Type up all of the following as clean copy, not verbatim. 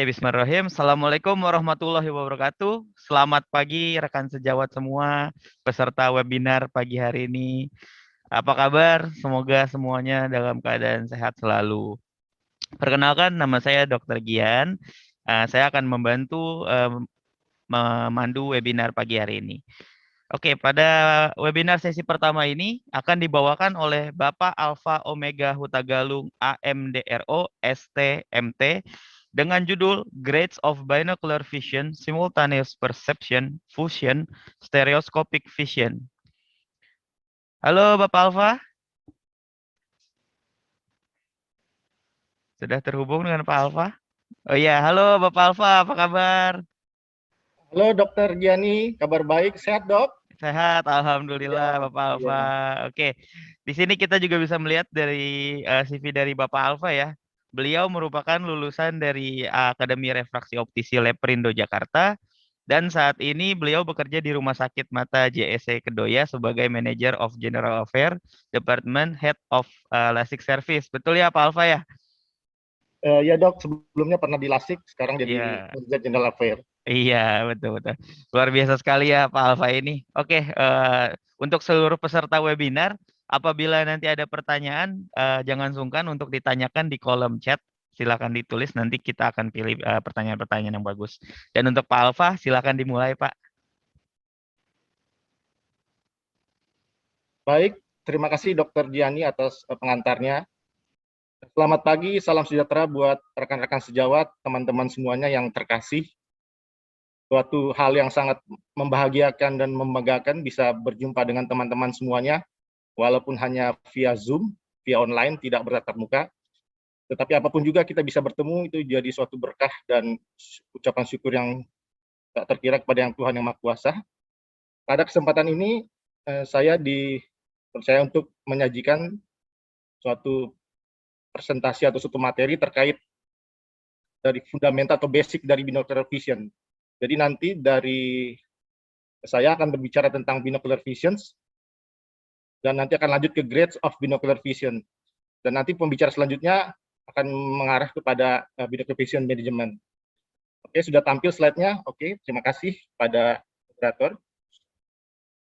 Oke, bismillahirrahmanirrahim. Assalamualaikum warahmatullahi wabarakatuh. Selamat pagi rekan sejawat semua, peserta webinar pagi hari ini. Apa kabar? Semoga semuanya dalam keadaan sehat selalu. Perkenalkan, nama saya Dr. Gian. Saya akan membantu memandu webinar pagi hari ini. Oke, pada webinar sesi pertama ini akan dibawakan oleh Bapak Alfa Omega Hutagalung AMDRO STMT dengan judul Grades of Binocular Vision, Simultaneous Perception, Fusion, Stereoscopic Vision. Halo Bapak Alfa, sudah terhubung dengan Pak Alfa? Oh iya, halo Bapak Alfa, apa kabar? Halo Dokter Giani, kabar baik, sehat dok? Sehat, Alhamdulillah Ya, Bapak Alfa. iya. Oke, di sini kita juga bisa melihat dari CV dari Bapak Alfa ya. Beliau merupakan lulusan dari Akademi Refraksi Optisi Leprindo Jakarta dan saat ini beliau bekerja di Rumah Sakit Mata JSC Kedoya sebagai Manager of General Affairs, Department Head of LASIK Service. Betul ya Pak Alfa ya? Ya dok, sebelumnya pernah di LASIK, sekarang jadi Iya. Manager General Affairs. Iya, betul-betul. Luar biasa sekali ya Pak Alfa ini. Oke, untuk seluruh peserta webinar, apabila nanti ada pertanyaan, jangan sungkan untuk ditanyakan di kolom chat. Silakan ditulis, nanti kita akan pilih pertanyaan-pertanyaan yang bagus. Dan untuk Pak Alfa, silakan dimulai Pak. Baik, terima kasih Dokter Giani atas pengantarnya. Selamat pagi, salam sejahtera buat rekan-rekan sejawat, teman-teman semuanya yang terkasih. Suatu hal yang sangat membahagiakan dan membanggakan bisa berjumpa dengan teman-teman semuanya, walaupun hanya via Zoom, via online, tidak bertatap muka. Tetapi apapun juga kita bisa bertemu, itu jadi suatu berkah dan ucapan syukur yang tak terkira kepada Yang Tuhan Yang Maha Kuasa. Pada kesempatan ini saya dipercaya untuk menyajikan suatu presentasi atau suatu materi terkait dari fundamental atau basic dari binocular vision. Jadi nanti dari saya akan berbicara tentang binocular visions dan nanti akan lanjut ke grades of binocular vision. Dan nanti pembicara selanjutnya akan mengarah kepada binocular vision management. Oke, sudah tampil slide-nya. Oke, terima kasih pada moderator.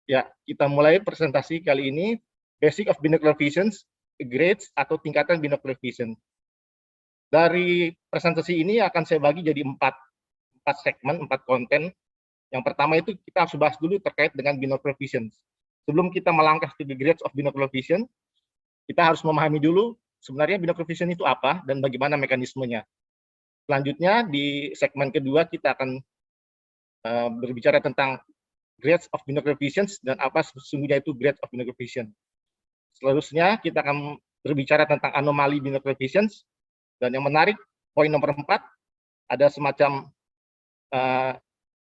Ya, kita mulai presentasi kali ini, Basic of Binocular Visions, Grades atau tingkatan binocular vision. Dari presentasi ini akan saya bagi jadi empat segmen, 4 konten. Yang pertama itu kita harus bahas dulu terkait dengan binocular vision. Sebelum kita melangkah ke grades of binocular vision, kita harus memahami dulu sebenarnya binocular vision itu apa dan bagaimana mekanismenya. Selanjutnya di segmen kedua kita akan berbicara tentang grades of binocular visions dan apa sesungguhnya itu grades of binocular vision. Selanjutnya kita akan berbicara tentang anomali binocular visions dan yang menarik poin nomor 4 ada semacam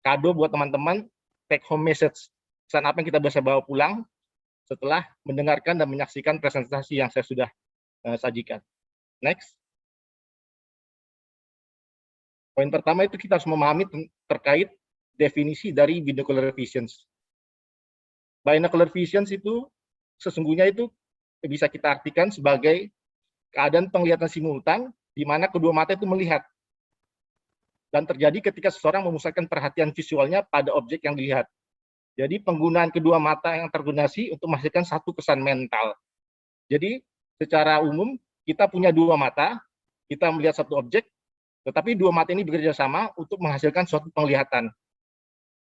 kado buat teman-teman take home message, pesan apa yang kita bisa bawa pulang setelah mendengarkan dan menyaksikan presentasi yang saya sudah sajikan. Next. Poin pertama itu kita harus memahami terkait definisi dari binocular visions. Binocular visions itu sesungguhnya itu bisa kita artikan sebagai keadaan penglihatan simultan di mana kedua mata itu melihat. Dan terjadi ketika seseorang memusatkan perhatian visualnya pada objek yang dilihat. Jadi penggunaan kedua mata yang terkoordinasi untuk menghasilkan satu kesan mental. Jadi secara umum kita punya dua mata, kita melihat satu objek, tetapi dua mata ini bekerja sama untuk menghasilkan suatu penglihatan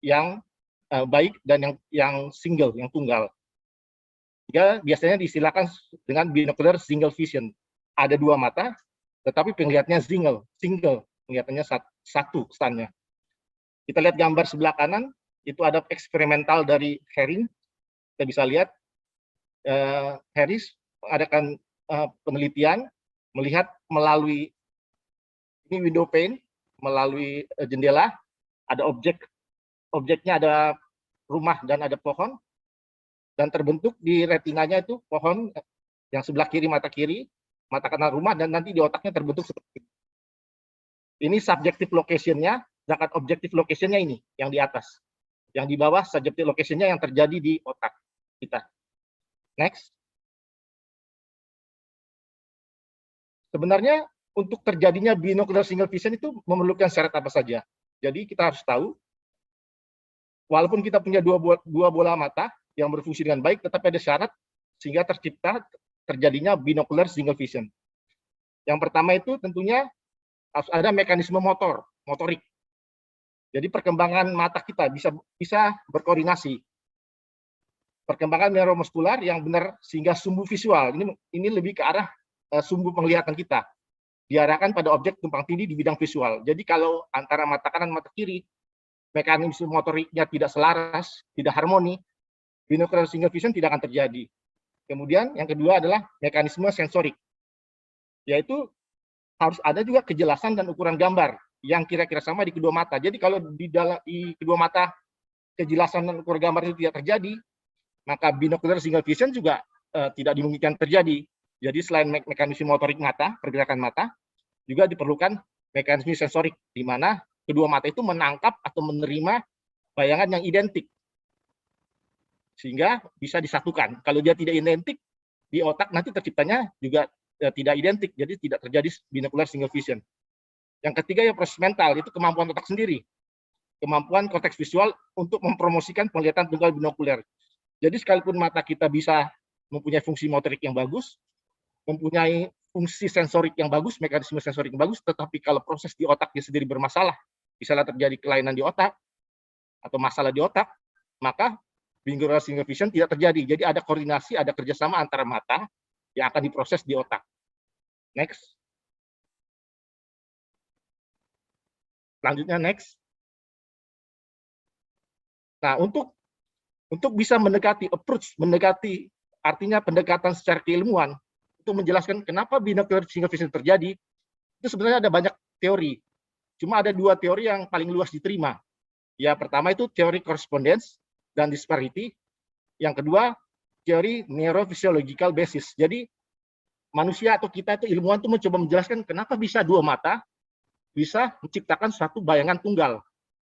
yang baik dan yang single, yang tunggal. Jika biasanya disilakan dengan binocular single vision. Ada dua mata, tetapi penglihatannya single, penglihatannya satu kesannya. Kita lihat gambar sebelah kanan, itu ada eksperimental dari Herring. Kita bisa lihat Harris mengadakan penelitian melihat melalui ini window pane, melalui jendela, ada objeknya ada rumah dan ada pohon, dan terbentuk di retinanya itu pohon yang sebelah kiri, mata kanan rumah, dan nanti di otaknya terbentuk seperti ini. Ini subjective location-nya, sedangkan objective location-nya ini, yang di atas. Yang di bawah subjective location-nya yang terjadi di otak kita. Next. Sebenarnya untuk terjadinya binocular single vision itu memerlukan syarat apa saja. Jadi kita harus tahu, walaupun kita punya dua bola mata yang berfungsi dengan baik, tetapi ada syarat sehingga terjadinya binocular single vision. Yang pertama itu tentunya harus ada mekanisme motorik. Jadi perkembangan mata kita bisa berkoordinasi. Perkembangan neuromuskular yang benar sehingga sumbu visual ini lebih ke arah sumbu penglihatan kita diarahkan pada objek tumpang tindih di bidang visual. Jadi kalau antara mata kanan dan mata kiri mekanisme motoriknya tidak selaras, tidak harmoni, binocular single vision tidak akan terjadi. Kemudian yang kedua adalah mekanisme sensorik, yaitu harus ada juga kejelasan dan ukuran gambar yang kira-kira sama di kedua mata. Jadi kalau di kedua mata kejelasan dan ukuran gambar itu tidak terjadi, maka binocular single vision juga tidak dimungkinkan terjadi. Jadi selain mekanisme motorik mata, pergerakan mata, juga diperlukan mekanisme sensorik, di mana kedua mata itu menangkap atau menerima bayangan yang identik, sehingga bisa disatukan. Kalau dia tidak identik, di otak nanti terciptanya juga tidak identik, jadi tidak terjadi binocular single vision. Yang ketiga ya proses mental, itu kemampuan otak sendiri. Kemampuan korteks visual untuk mempromosikan penglihatan tunggal binokuler. Jadi sekalipun mata kita bisa mempunyai fungsi motorik yang bagus, mempunyai fungsi sensorik yang bagus, mekanisme sensorik yang bagus, tetapi kalau proses di otaknya sendiri bermasalah, misalnya terjadi kelainan di otak atau masalah di otak, maka binocular single vision tidak terjadi. Jadi ada koordinasi, ada kerjasama antara mata yang akan diproses di otak. Next. Selanjutnya next. Nah, untuk bisa mendekati artinya pendekatan secara keilmuan untuk menjelaskan kenapa binocular single vision terjadi, itu sebenarnya ada banyak teori. Cuma ada dua teori yang paling luas diterima. Ya, pertama itu teori correspondence dan disparity. Yang kedua, teori neurophysiological basis. Jadi manusia atau kita itu ilmuwan itu mencoba menjelaskan kenapa bisa dua mata bisa menciptakan suatu bayangan tunggal,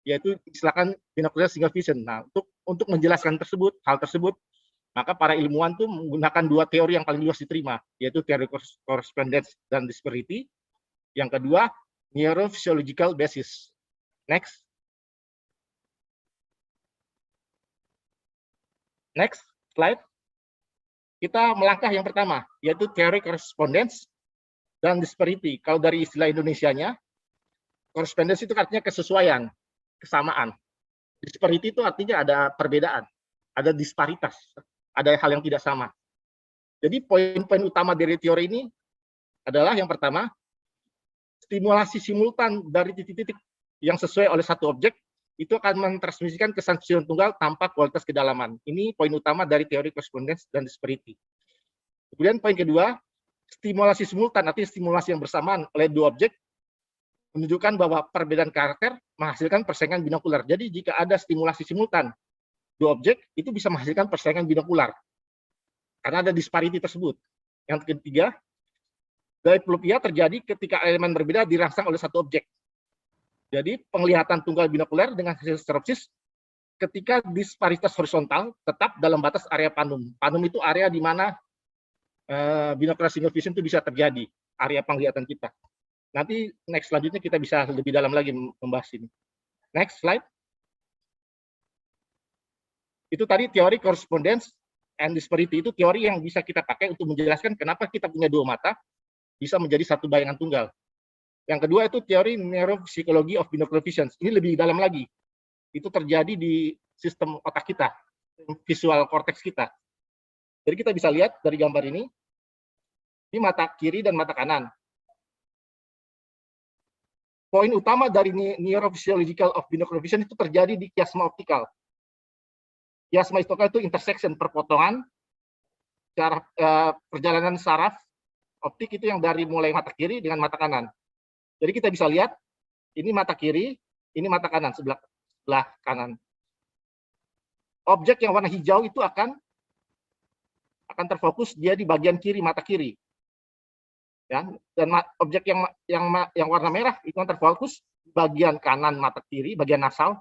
yaitu istilahkan binocular single vision. Nah, untuk menjelaskan hal tersebut, maka para ilmuwan itu menggunakan dua teori yang paling luas diterima, yaitu teori correspondence dan disparity. Yang kedua, neurophysiological basis. Next. Next slide. Kita melangkah yang pertama, yaitu teori correspondence dan disparity. Kalau dari istilah Indonesianya, correspondence itu artinya kesesuaian, kesamaan. Disparity itu artinya ada perbedaan, ada disparitas, ada hal yang tidak sama. Jadi poin-poin utama dari teori ini adalah yang pertama, stimulasi simultan dari titik-titik yang sesuai oleh satu objek itu akan mentransmisikan kesan vision tunggal tanpa kualitas kedalaman. Ini poin utama dari teori correspondence dan disparity. Kemudian poin kedua, stimulasi simultan, artinya stimulasi yang bersamaan oleh dua objek, menunjukkan bahwa perbedaan karakter menghasilkan persaingan binokular. Jadi jika ada stimulasi simultan dua objek, itu bisa menghasilkan persaingan binokular. Karena ada disparity tersebut. Yang ketiga, diplopia terjadi ketika elemen berbeda dirangsang oleh satu objek. Jadi penglihatan tunggal binokuler dengan hasil stereopsis ketika disparitas horizontal tetap dalam batas area panum. Panum itu area di mana binocular single vision itu bisa terjadi, area penglihatan kita. Nanti next selanjutnya kita bisa lebih dalam lagi membahas ini. Next slide. Itu tadi teori correspondence and disparity, itu teori yang bisa kita pakai untuk menjelaskan kenapa kita punya dua mata bisa menjadi satu bayangan tunggal. Yang kedua itu teori neuropsychology of binocular vision. Ini lebih dalam lagi. Itu terjadi di sistem otak kita, visual cortex kita. Jadi kita bisa lihat dari gambar ini mata kiri dan mata kanan. Poin utama dari neurophysiological of binocular vision itu terjadi di kiasma optikal. Kiasma optikal itu intersection, perpotongan cara perjalanan saraf optik itu yang dari mulai mata kiri dengan mata kanan. Jadi kita bisa lihat ini mata kiri, ini mata kanan, sebelah kanan. Objek yang warna hijau itu akan terfokus dia di bagian kiri mata kiri. Ya, dan objek yang warna merah itu akan terfokus bagian kanan mata kiri, bagian nasal.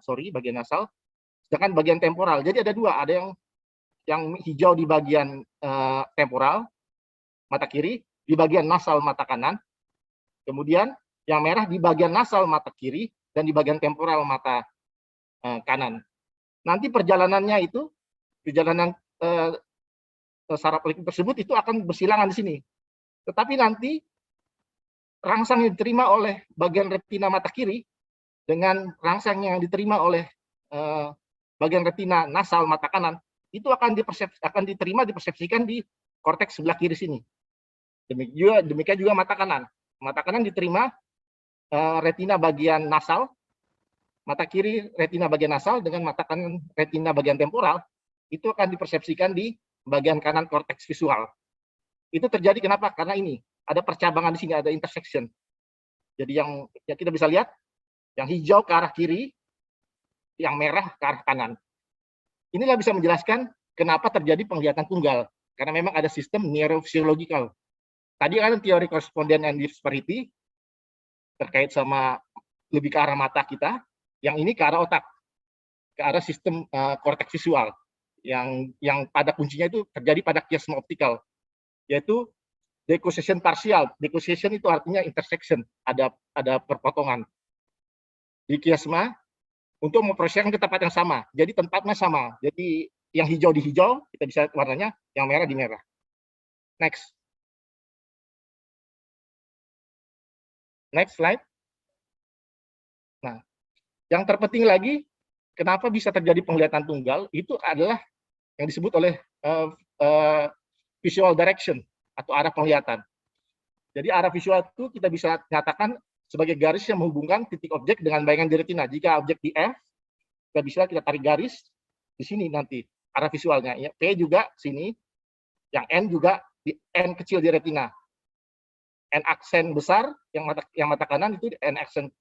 Sedangkan bagian temporal. Jadi ada dua, ada yang hijau di bagian temporal mata kiri, di bagian nasal mata kanan. Kemudian yang merah di bagian nasal mata kiri dan di bagian temporal mata kanan. Nanti perjalanannya itu, perjalanan saraf elektrik tersebut itu akan bersilangan di sini. Tetapi nanti rangsang yang diterima oleh bagian retina mata kiri dengan rangsang yang diterima oleh bagian retina nasal mata kanan itu akan dipersepsikan di korteks sebelah kiri sini. Demikian juga mata kanan. Mata kanan diterima retina bagian nasal, mata kiri retina bagian nasal dengan mata kanan retina bagian temporal itu akan dipersepsikan di bagian kanan korteks visual. Itu terjadi kenapa? Karena ini ada percabangan di sini, ada intersection. Jadi yang kita bisa lihat, yang hijau ke arah kiri, yang merah ke arah kanan. Inilah bisa menjelaskan kenapa terjadi penglihatan tunggal. Karena memang ada sistem neurofisiologikal. Tadi kan teori koresponden and disparity terkait sama lebih ke arah mata kita, yang ini ke arah otak, ke arah sistem korteks visual, yang pada kuncinya itu terjadi pada kiasma optikal, yaitu decossation parsial. Decossation itu artinya intersection, ada perpotongan di kiasma untuk memproseskan ke tempat yang sama. Jadi tempatnya sama. Jadi yang hijau di hijau, kita bisa lihat warnanya, yang merah di merah. Next. Next slide. Nah, yang terpenting lagi, kenapa bisa terjadi penglihatan tunggal, itu adalah yang disebut oleh visual direction atau arah penglihatan. Jadi arah visual itu kita bisa nyatakan sebagai garis yang menghubungkan titik objek dengan bayangan di retina. Jika objek di F, kita tarik garis di sini nanti arah visualnya. Ya, P juga sini, yang N juga di N kecil di retina. N aksen besar yang mata kanan itu N aksen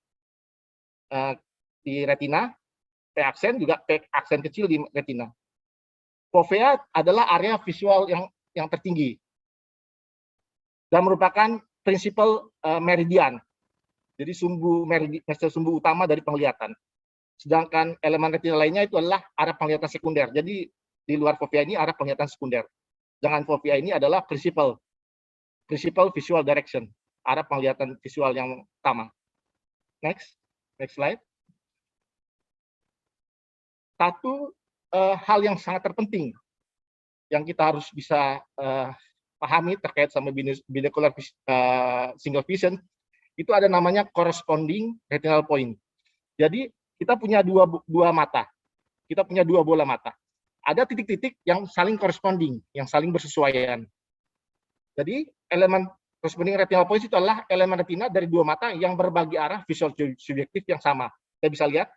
di retina, P aksen juga P aksen kecil di retina. Fovea adalah area visual yang tertinggi dan merupakan prinsipal meridian. Jadi sumbu utama dari penglihatan. Sedangkan elemen retina lainnya itu adalah arah penglihatan sekunder. Jadi di luar fovea ini arah penglihatan sekunder. Dengan fovea ini adalah prinsipal visual direction, arah penglihatan visual yang utama. Next slide. Satu hal yang sangat terpenting yang kita harus bisa pahami terkait sama binocular single vision, itu ada namanya corresponding retinal point. Jadi kita punya dua mata, kita punya dua bola mata. Ada titik-titik yang saling corresponding, yang saling bersesuaian. Jadi elemen corresponding retinal point itu adalah elemen retina dari dua mata yang berbagi arah visual subjektif yang sama. Kita bisa lihat,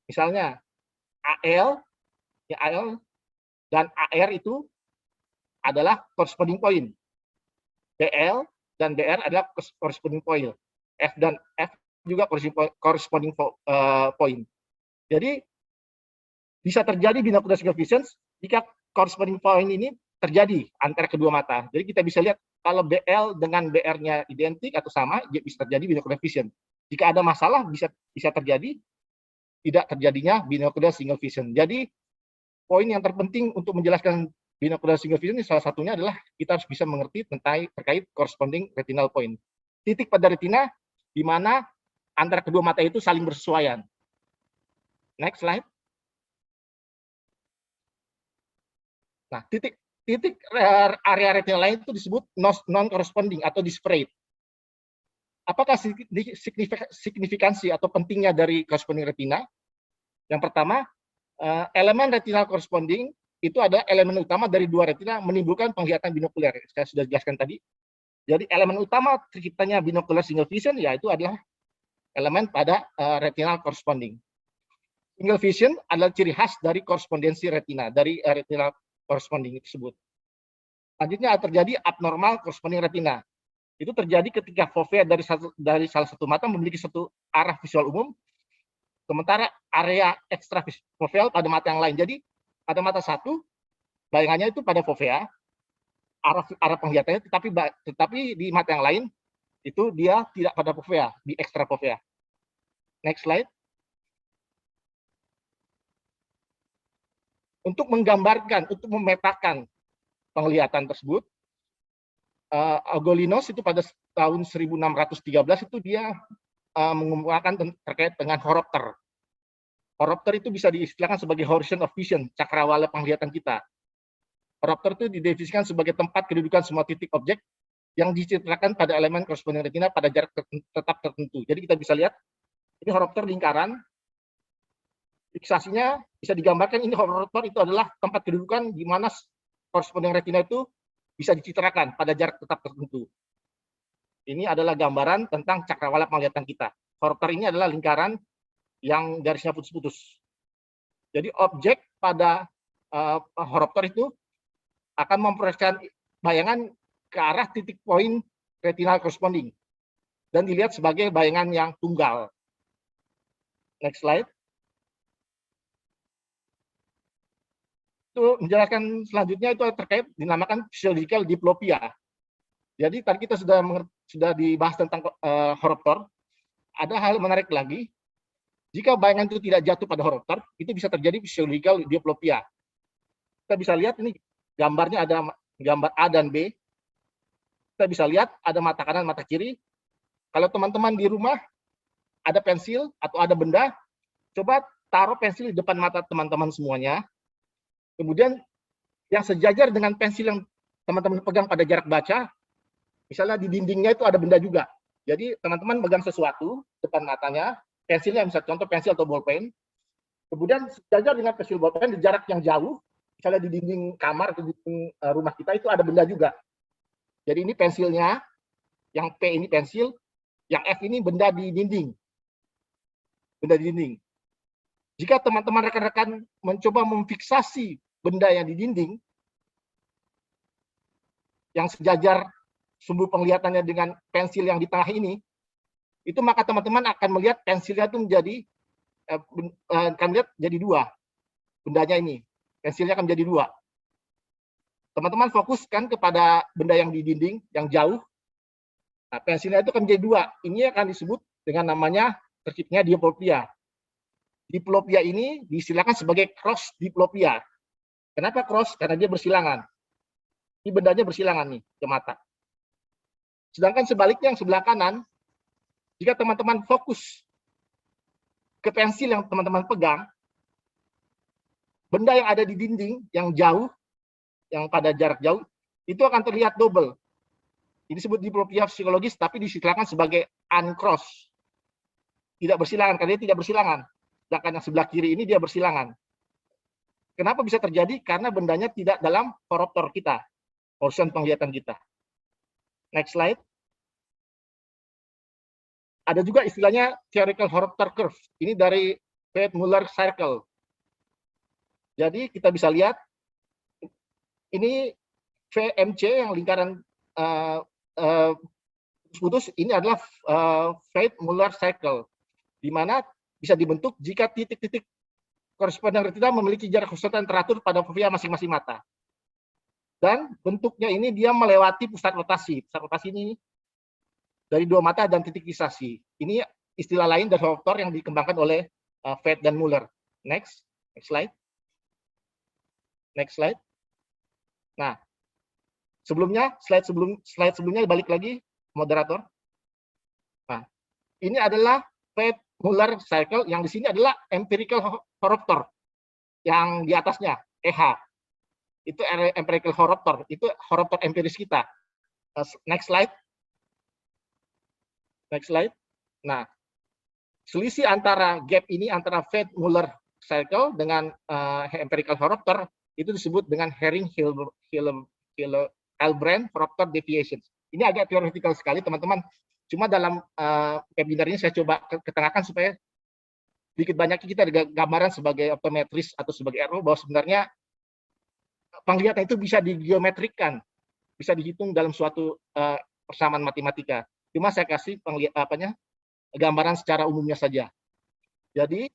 misalnya AL dan AR itu adalah corresponding point. BL dan BR adalah corresponding point. F dan F juga corresponding point. Jadi bisa terjadi binocular single vision jika corresponding point ini terjadi antara kedua mata. Jadi kita bisa lihat kalau BL dengan BR-nya identik atau sama, bisa terjadi binocular vision. Jika ada masalah bisa terjadi tidak terjadinya binocular single vision. Jadi poin yang terpenting untuk menjelaskan binocular single vision ini salah satunya adalah kita harus bisa mengerti terkait corresponding retinal point. Titik pada retina di mana antara kedua mata itu saling bersesuaian. Next slide. Nah, titik area retina lain itu disebut non-corresponding atau disparate. Apakah signifikansi atau pentingnya dari corresponding retina? Yang pertama, elemen retinal corresponding itu adalah elemen utama dari dua retina menimbulkan penglihatan binokuler. Saya sudah jelaskan tadi. Jadi elemen utama terciptanya binocular single vision yaitu adalah elemen pada retinal corresponding. Single vision adalah ciri khas dari korespondensi retina, dari retinal corresponding tersebut. Selanjutnya terjadi abnormal corresponding retina. Itu terjadi ketika fovea dari salah satu mata memiliki satu arah visual umum, sementara area ekstra foveal pada mata yang lain. Jadi pada mata satu, bayangannya itu pada fovea, arah penglihatannya, tetapi di mata yang lain itu dia tidak pada fovea, di ekstra fovea. Next slide. Untuk menggambarkan, untuk memetakan penglihatan tersebut, Agolinos itu pada tahun 1613 itu dia mengemukakan terkait dengan horopter. Horopter itu bisa diistilahkan sebagai horizon of vision, cakrawala penglihatan kita. Horopter itu didefinisikan sebagai tempat kedudukan semua titik objek yang dicitrakan pada elemen corresponding retina pada jarak tetap tertentu. Jadi kita bisa lihat, ini horopter lingkaran, fiksasinya bisa digambarkan, ini horopter itu adalah tempat kedudukan di mana corresponding retina itu bisa dicitrakan pada jarak tetap tertentu. Ini adalah gambaran tentang cakrawala penglihatan kita. Horopter ini adalah lingkaran yang garisnya putus-putus. Jadi objek pada horopter itu akan memperlihatkan bayangan ke arah titik poin retinal corresponding dan dilihat sebagai bayangan yang tunggal. Next slide. Itu menjelaskan selanjutnya itu terkait dinamakan physiological diplopia. Jadi tadi kita sudah dibahas tentang horopter. Ada hal menarik lagi. Jika bayangan itu tidak jatuh pada horopter, itu bisa terjadi physiological diplopia. Kita bisa lihat ini gambarnya, ada gambar A dan B. Kita bisa lihat ada mata kanan, mata kiri. Kalau teman-teman di rumah ada pensil atau ada benda, coba taruh pensil di depan mata teman-teman semuanya. Kemudian yang sejajar dengan pensil yang teman-teman pegang pada jarak baca, misalnya di dindingnya itu ada benda juga. Jadi teman-teman pegang sesuatu depan matanya, pensilnya misalnya contoh pensil atau bolpen, kemudian sejajar dengan pensil bolpen di jarak yang jauh, misalnya di dinding kamar atau di dinding rumah kita itu ada benda juga. Jadi ini pensilnya, yang P ini pensil, yang F ini benda di dinding. Benda di dinding. Jika teman-teman rekan-rekan mencoba memfiksasi benda yang di dinding, yang sejajar sumbu penglihatannya dengan pensil yang di tengah ini, itu maka teman-teman akan melihat pensilnya itu menjadi akan lihat jadi dua. Bendanya ini, pensilnya akan menjadi dua. Teman-teman fokuskan kepada benda yang di dinding, yang jauh. Nah, pensilnya itu akan menjadi dua. Ini akan disebut dengan namanya terciptanya diplopia. Diplopia ini diistilahkan sebagai cross diplopia. Kenapa cross? Karena dia bersilangan. Ini bendanya bersilangan nih ke mata. Sedangkan sebaliknya yang sebelah kanan, jika teman-teman fokus ke pensil yang teman-teman pegang, benda yang ada di dinding yang jauh, yang pada jarak jauh, itu akan terlihat double. Ini disebut diplopia psikologis, tapi disistilahkan sebagai uncross. Tidak bersilangan, karena dia tidak bersilangan. Sedangkan yang sebelah kiri ini dia bersilangan. Kenapa bisa terjadi? Karena bendanya tidak dalam horopter kita, horizon penglihatan kita. Next slide. Ada juga istilahnya theoretical horopter curve. Ini dari Veith-Muller Circle. Jadi kita bisa lihat ini VMC yang lingkaran putus, ini adalah Veith-Muller Circle, di mana bisa dibentuk jika titik-titik koresponden retina memiliki jarak horizontal yang teratur pada fovea masing-masing mata. Dan bentuknya ini dia melewati pusat rotasi. Pusat rotasi ini dari dua mata dan titik fiksasi. Ini istilah lain dari horopter yang dikembangkan oleh Veith dan Muller. Next slide. Next slide. Nah, slide sebelumnya balik lagi, moderator. Nah, ini adalah Veith-Muller Cycle, yang di sini adalah empirical horopter. Yang di atasnya, EH. Itu empirical horopter, itu horopter empiris kita. Next slide. Next slide. Nah, selisih antara gap ini antara Veith-Muller Cycle dengan empirical horopter itu disebut dengan Herring-Hilbrand horopter deviation. Ini agak theoretical sekali, teman-teman. Cuma dalam webinar ini saya coba ketengahkan supaya sedikit banyaknya kita ada gambaran sebagai optometris atau sebagai RO bahwa sebenarnya penglihatan itu bisa digeometrikan, bisa dihitung dalam suatu persamaan matematika. Cuma saya kasih gambaran secara umumnya saja. Jadi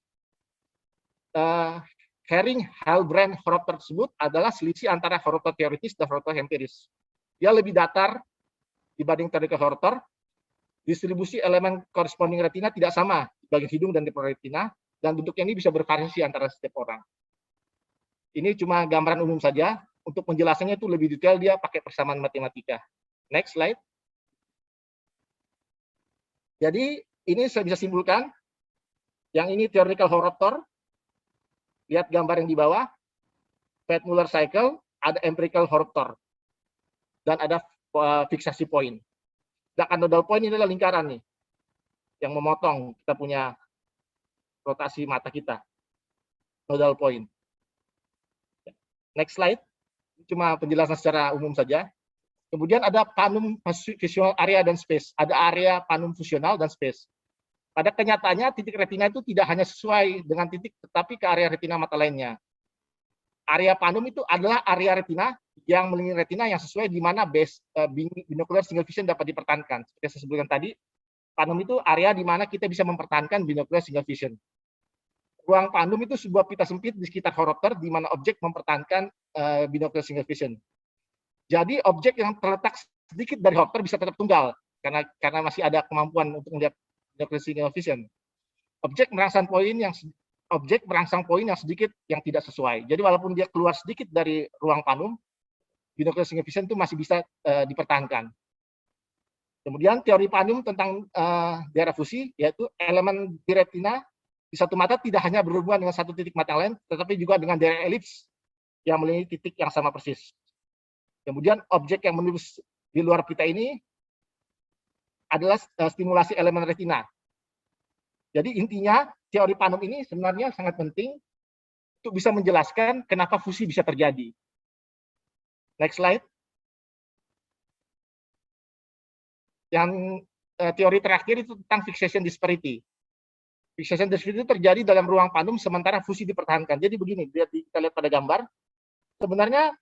Herring-Hilbrand horopter tersebut adalah selisih antara horopter teoritis dan horopter empiris. Dia lebih datar dibanding theoretical horopter. Distribusi elemen corresponding retina tidak sama di bagian hidung dan di retina, dan bentuknya ini bisa bervariasi antara setiap orang. Ini cuma gambaran umum saja. Untuk penjelasannya itu lebih detail dia pakai persamaan matematika. Next slide. Jadi ini saya bisa simpulkan, yang ini theoretical horror, lihat gambar yang di bawah, Fed-Muller cycle, ada empirical horror, dan ada fiksasi poin. Sedangkan nodal point ini adalah lingkaran nih, yang memotong kita punya rotasi mata kita, nodal point. Next slide, cuma penjelasan secara umum saja. Kemudian ada panum visual area dan space. Ada area panum fusional dan space. Pada kenyataannya titik retina itu tidak hanya sesuai dengan titik, tetapi ke area retina mata lainnya. Area panum itu adalah area retina yang melingkari retina yang sesuai di mana binocular single vision dapat dipertahankan. Seperti saya sebutkan tadi, panum itu area di mana kita bisa mempertahankan binocular single vision. Ruang panum itu sebuah pita sempit di sekitar horopter di mana objek mempertahankan binocular single vision. Jadi objek yang terletak sedikit dari horopter bisa tetap tunggal karena masih ada kemampuan untuk melihat binocular single vision. Objek merangsang poin yang sedikit yang tidak sesuai. Jadi walaupun dia keluar sedikit dari ruang panum, binocular single vision itu masih bisa dipertahankan. Kemudian teori panum tentang daerah fusi, yaitu elemen di retina di satu mata tidak hanya berhubungan dengan satu titik mata lain, tetapi juga dengan daerah elips yang melingkari titik yang sama persis. Kemudian objek yang menembus di luar pita ini adalah stimulasi elemen retina. Jadi intinya teori panum ini sebenarnya sangat penting untuk bisa menjelaskan kenapa fusi bisa terjadi. Next slide. Yang teori terakhir itu tentang fixation disparity. Fixation disparity itu terjadi dalam ruang panum sementara fusi dipertahankan. Jadi begini, kita lihat pada gambar. Sebenarnya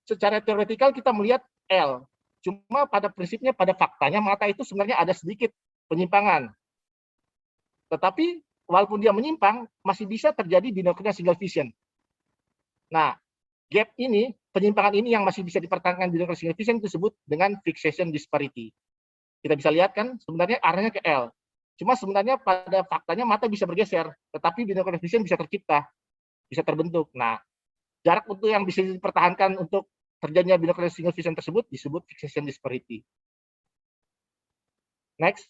secara teoretikal kita melihat L. Cuma pada prinsipnya, pada faktanya mata itu sebenarnya ada sedikit penyimpangan. Tetapi walaupun dia menyimpang, masih bisa terjadi binocular single vision. Nah, gap ini, penyimpangan ini yang masih bisa dipertahankan binocular single vision disebut dengan fixation disparity. Kita bisa lihat kan, sebenarnya arahnya ke L. Cuma sebenarnya pada faktanya mata bisa bergeser, tetapi binocular vision bisa tercipta, bisa terbentuk. Nah, jarak untuk yang bisa dipertahankan untuk terjadinya binocular single vision tersebut disebut fixation disparity. Next.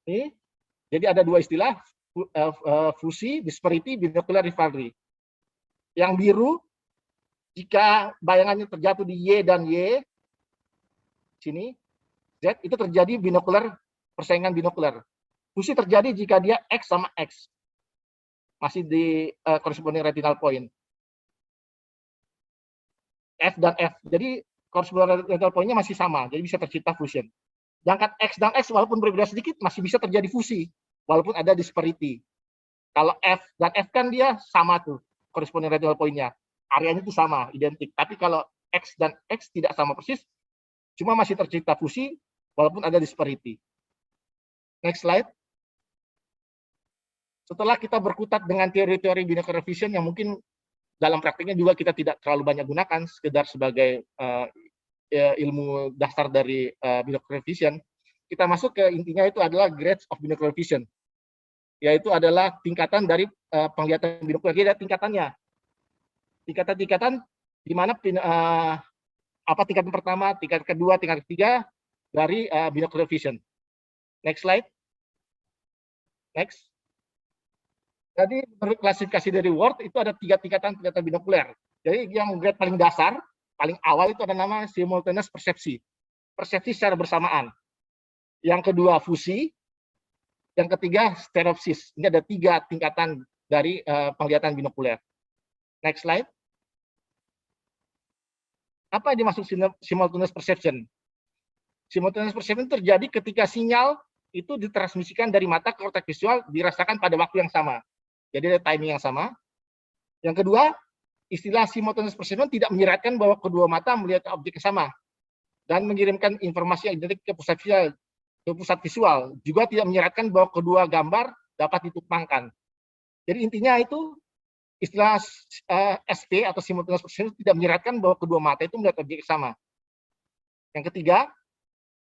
Ini, jadi ada dua istilah, fusi, disparity, binocular rivalry. Yang biru, jika bayangannya terjatuh di Y dan Y, sini, Z, itu terjadi binocular, persaingan binocular. Fusi terjadi jika dia X sama X. Masih di corresponding retinal point. F dan F. Jadi corresponding retinal point-nya masih sama, jadi bisa tercipta fusion. Sedangkan X dan X walaupun berbeda sedikit masih bisa terjadi fusi walaupun ada disparity. Kalau F dan F kan dia sama tuh corresponding retinal point-nya. Areanya itu sama, identik. Tapi kalau X dan X tidak sama persis, cuma masih tercipta fusi walaupun ada disparity. Next slide. Setelah kita berkutat dengan teori-teori binocular vision yang mungkin dalam praktiknya juga kita tidak terlalu banyak gunakan, sekedar sebagai ilmu dasar dari binocular vision, kita masuk ke intinya itu adalah grades of binocular vision, yaitu adalah tingkatan dari penglihatan binokular. Jadi ada tingkatannya, tingkatan di mana tingkatan pertama, tingkat kedua, tingkat ketiga dari binocular vision. Next slide. Next. Jadi menurut klasifikasi dari Ward itu ada 3 tingkatan penglihatan binokuler. Jadi yang grade paling dasar, paling awal itu ada nama simultaneous persepsi. Persepsi secara bersamaan. Yang kedua fusi, yang ketiga stereopsis. Ini ada 3 tingkatan dari penglihatan binokuler. Next slide. Apa yang dimaksud simultaneous perception? Simultaneous perception terjadi ketika sinyal itu ditransmisikan dari mata ke korteks visual dirasakan pada waktu yang sama. Jadi ada timing yang sama. Yang kedua, istilah simultaneous perception tidak menyiratkan bahwa kedua mata melihat objek yang sama dan mengirimkan informasi yang identik ke pusat visual. Juga tidak menyiratkan bahwa kedua gambar dapat ditumpangkan. Jadi intinya itu istilah SP atau simultaneous perception tidak menyiratkan bahwa kedua mata itu melihat objek yang sama. Yang ketiga,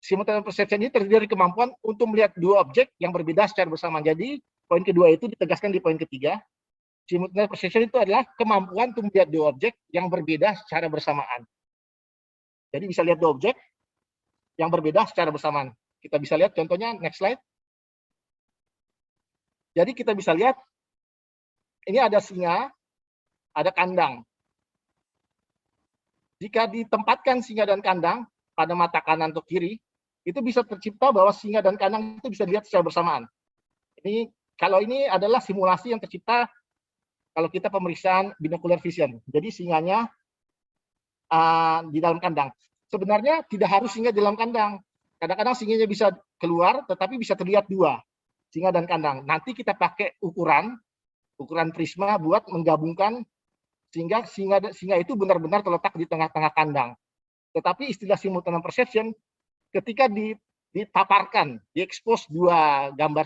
simultaneous perception ini terdiri dari kemampuan untuk melihat dua objek yang berbeda secara bersamaan. Jadi poin kedua itu ditegaskan di poin ketiga. Simultaneous perception itu adalah kemampuan untuk melihat dua objek yang berbeda secara bersamaan. Jadi bisa lihat dua objek yang berbeda secara bersamaan. Kita bisa lihat contohnya, next slide. Jadi kita bisa lihat ini ada singa, ada kandang. Jika ditempatkan singa dan kandang pada mata kanan atau kiri, itu bisa tercipta bahwa singa dan kandang itu bisa dilihat secara bersamaan. Kalau ini adalah simulasi yang tercipta kalau kita pemeriksaan binocular vision. Jadi singanya di dalam kandang. Sebenarnya tidak harus singa di dalam kandang. Kadang-kadang singanya bisa keluar, tetapi bisa terlihat dua, singa dan kandang. Nanti kita pakai ukuran prisma buat menggabungkan sehingga singa itu benar-benar terletak di tengah-tengah kandang. Tetapi istilah simultaneous perception ketika dipaparkan, diekspos dua gambar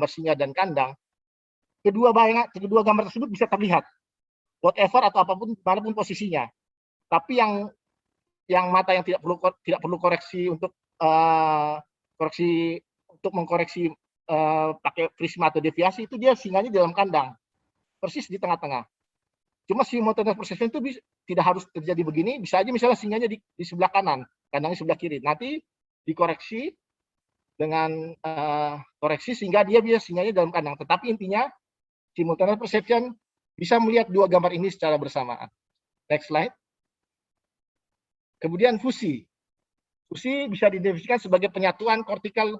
singa dan kandang, kedua gambar tersebut bisa terlihat, whatever atau apapun manapun posisinya. Tapi yang mata yang tidak perlu koreksi untuk mengkoreksi pakai prisma atau deviasi, itu dia singanya di dalam kandang, persis di tengah-tengah. Cuma simultaneous perception itu tidak harus terjadi begini, bisa aja misalnya singanya di sebelah kanan, kandangnya sebelah kiri. Nanti dikoreksi dengan koreksi sehingga dia bisa singanya dalam kandang. Tetapi intinya simultaneous perception bisa melihat dua gambar ini secara bersamaan. Next slide. Kemudian fusi. Fusi bisa didefinisikan sebagai penyatuan kortikal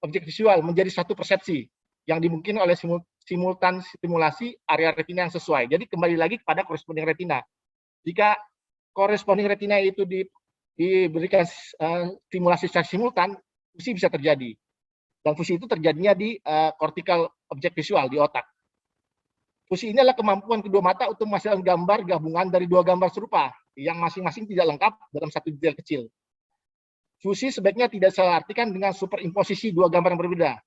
objek visual menjadi satu persepsi yang dimungkinkan oleh simultan stimulasi area retina yang sesuai. Jadi kembali lagi kepada corresponding retina. Jika corresponding retina itu diberikan stimulasi secara simultan, fusi bisa terjadi. Dan fusi itu terjadinya di cortical object visual, di otak. Fusi ini adalah kemampuan kedua mata untuk menghasilkan gambar gabungan dari dua gambar serupa yang masing-masing tidak lengkap dalam satu detail kecil. Fusi sebaiknya tidak salah artikan dengan superimposisi dua gambar yang berbeda.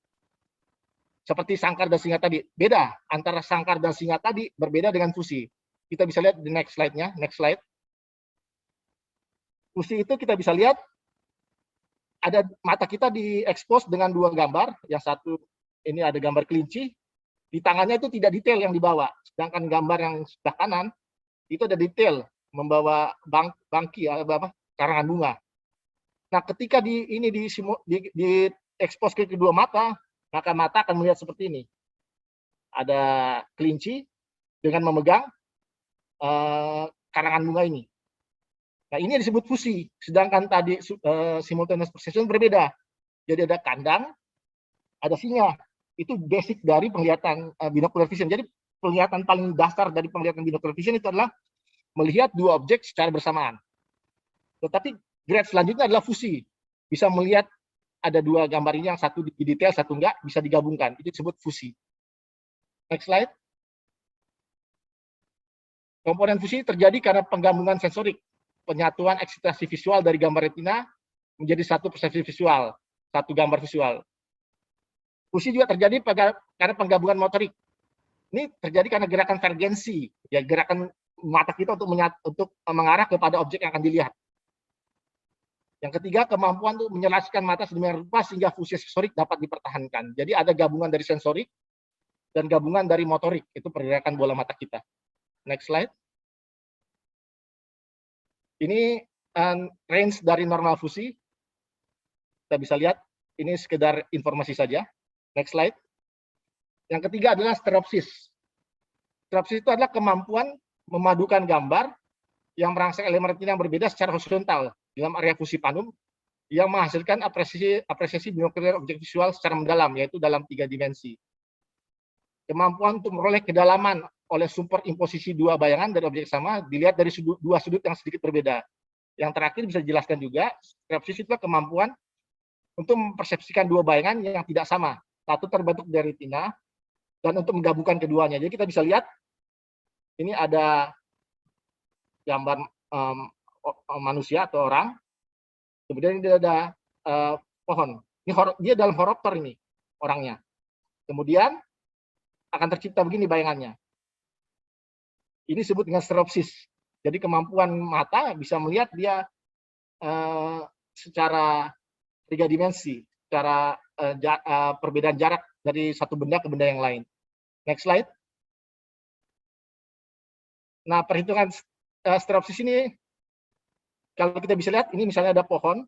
Seperti sangkar dan singa tadi. Beda antara sangkar dan singa tadi, berbeda dengan fusi. Kita bisa lihat di next slide-nya. Next slide. Fusi itu kita bisa lihat ada mata kita diekspos dengan dua gambar. Yang satu ini ada gambar kelinci. Di tangannya itu tidak detail yang dibawa. Sedangkan gambar yang sebelah kanan itu ada detail membawa karangan bunga. Nah, ketika diekspos ke kedua mata, maka mata akan melihat seperti ini. Ada kelinci dengan memegang karangan bunga ini. Nah, ini disebut fusi. Sedangkan tadi simultaneous perception berbeda. Jadi ada kandang, ada singa. Itu basic dari penglihatan binocular vision. Jadi penglihatan paling dasar dari penglihatan binocular vision itu adalah melihat dua objek secara bersamaan. Tetapi grade selanjutnya adalah fusi. Bisa melihat ada dua gambar ini, yang satu di detail, satu enggak, bisa digabungkan. Itu disebut fusi. Next slide. Komponen fusi terjadi karena penggabungan sensorik, penyatuan eksitasi visual dari gambar retina menjadi satu persepsi visual, satu gambar visual. Fusi juga terjadi karena penggabungan motorik. Ini terjadi karena gerakan vergensi, ya gerakan mata kita untuk mengarah kepada objek yang akan dilihat. Yang ketiga, kemampuan untuk menjelaskan mata sedemikian rupa sehingga fusi sensorik dapat dipertahankan. Jadi ada gabungan dari sensorik dan gabungan dari motorik, itu pergerakan bola mata kita. Next slide. Ini range dari normal fusi. Kita bisa lihat, ini sekedar informasi saja. Next slide. Yang ketiga adalah stereopsis. Stereopsis itu adalah kemampuan memadukan gambar yang merangsang elemen retina yang berbeda secara horizontal dalam area fusi panum yang menghasilkan apresiasi binocular objek visual secara mendalam, yaitu dalam 3 dimensi. Kemampuan untuk meroleh kedalaman oleh superimposisi dua bayangan dari objek sama dilihat dari dua sudut yang sedikit berbeda. Yang terakhir bisa dijelaskan juga, stereopsis itu kemampuan untuk mempersepsikan dua bayangan yang tidak sama. Satu terbentuk dari retina, dan untuk menggabungkan keduanya. Jadi kita bisa lihat, ini ada gambar manusia atau orang, kemudian ini ada pohon. Dia dalam horopter ini orangnya. Kemudian akan tercipta begini bayangannya. Ini disebut dengan stereopsis. Jadi kemampuan mata bisa melihat dia secara 3 dimensi, secara perbedaan jarak dari satu benda ke benda yang lain. Next slide. Nah, perhitungan stereopsis ini kalau kita bisa lihat, ini misalnya ada pohon,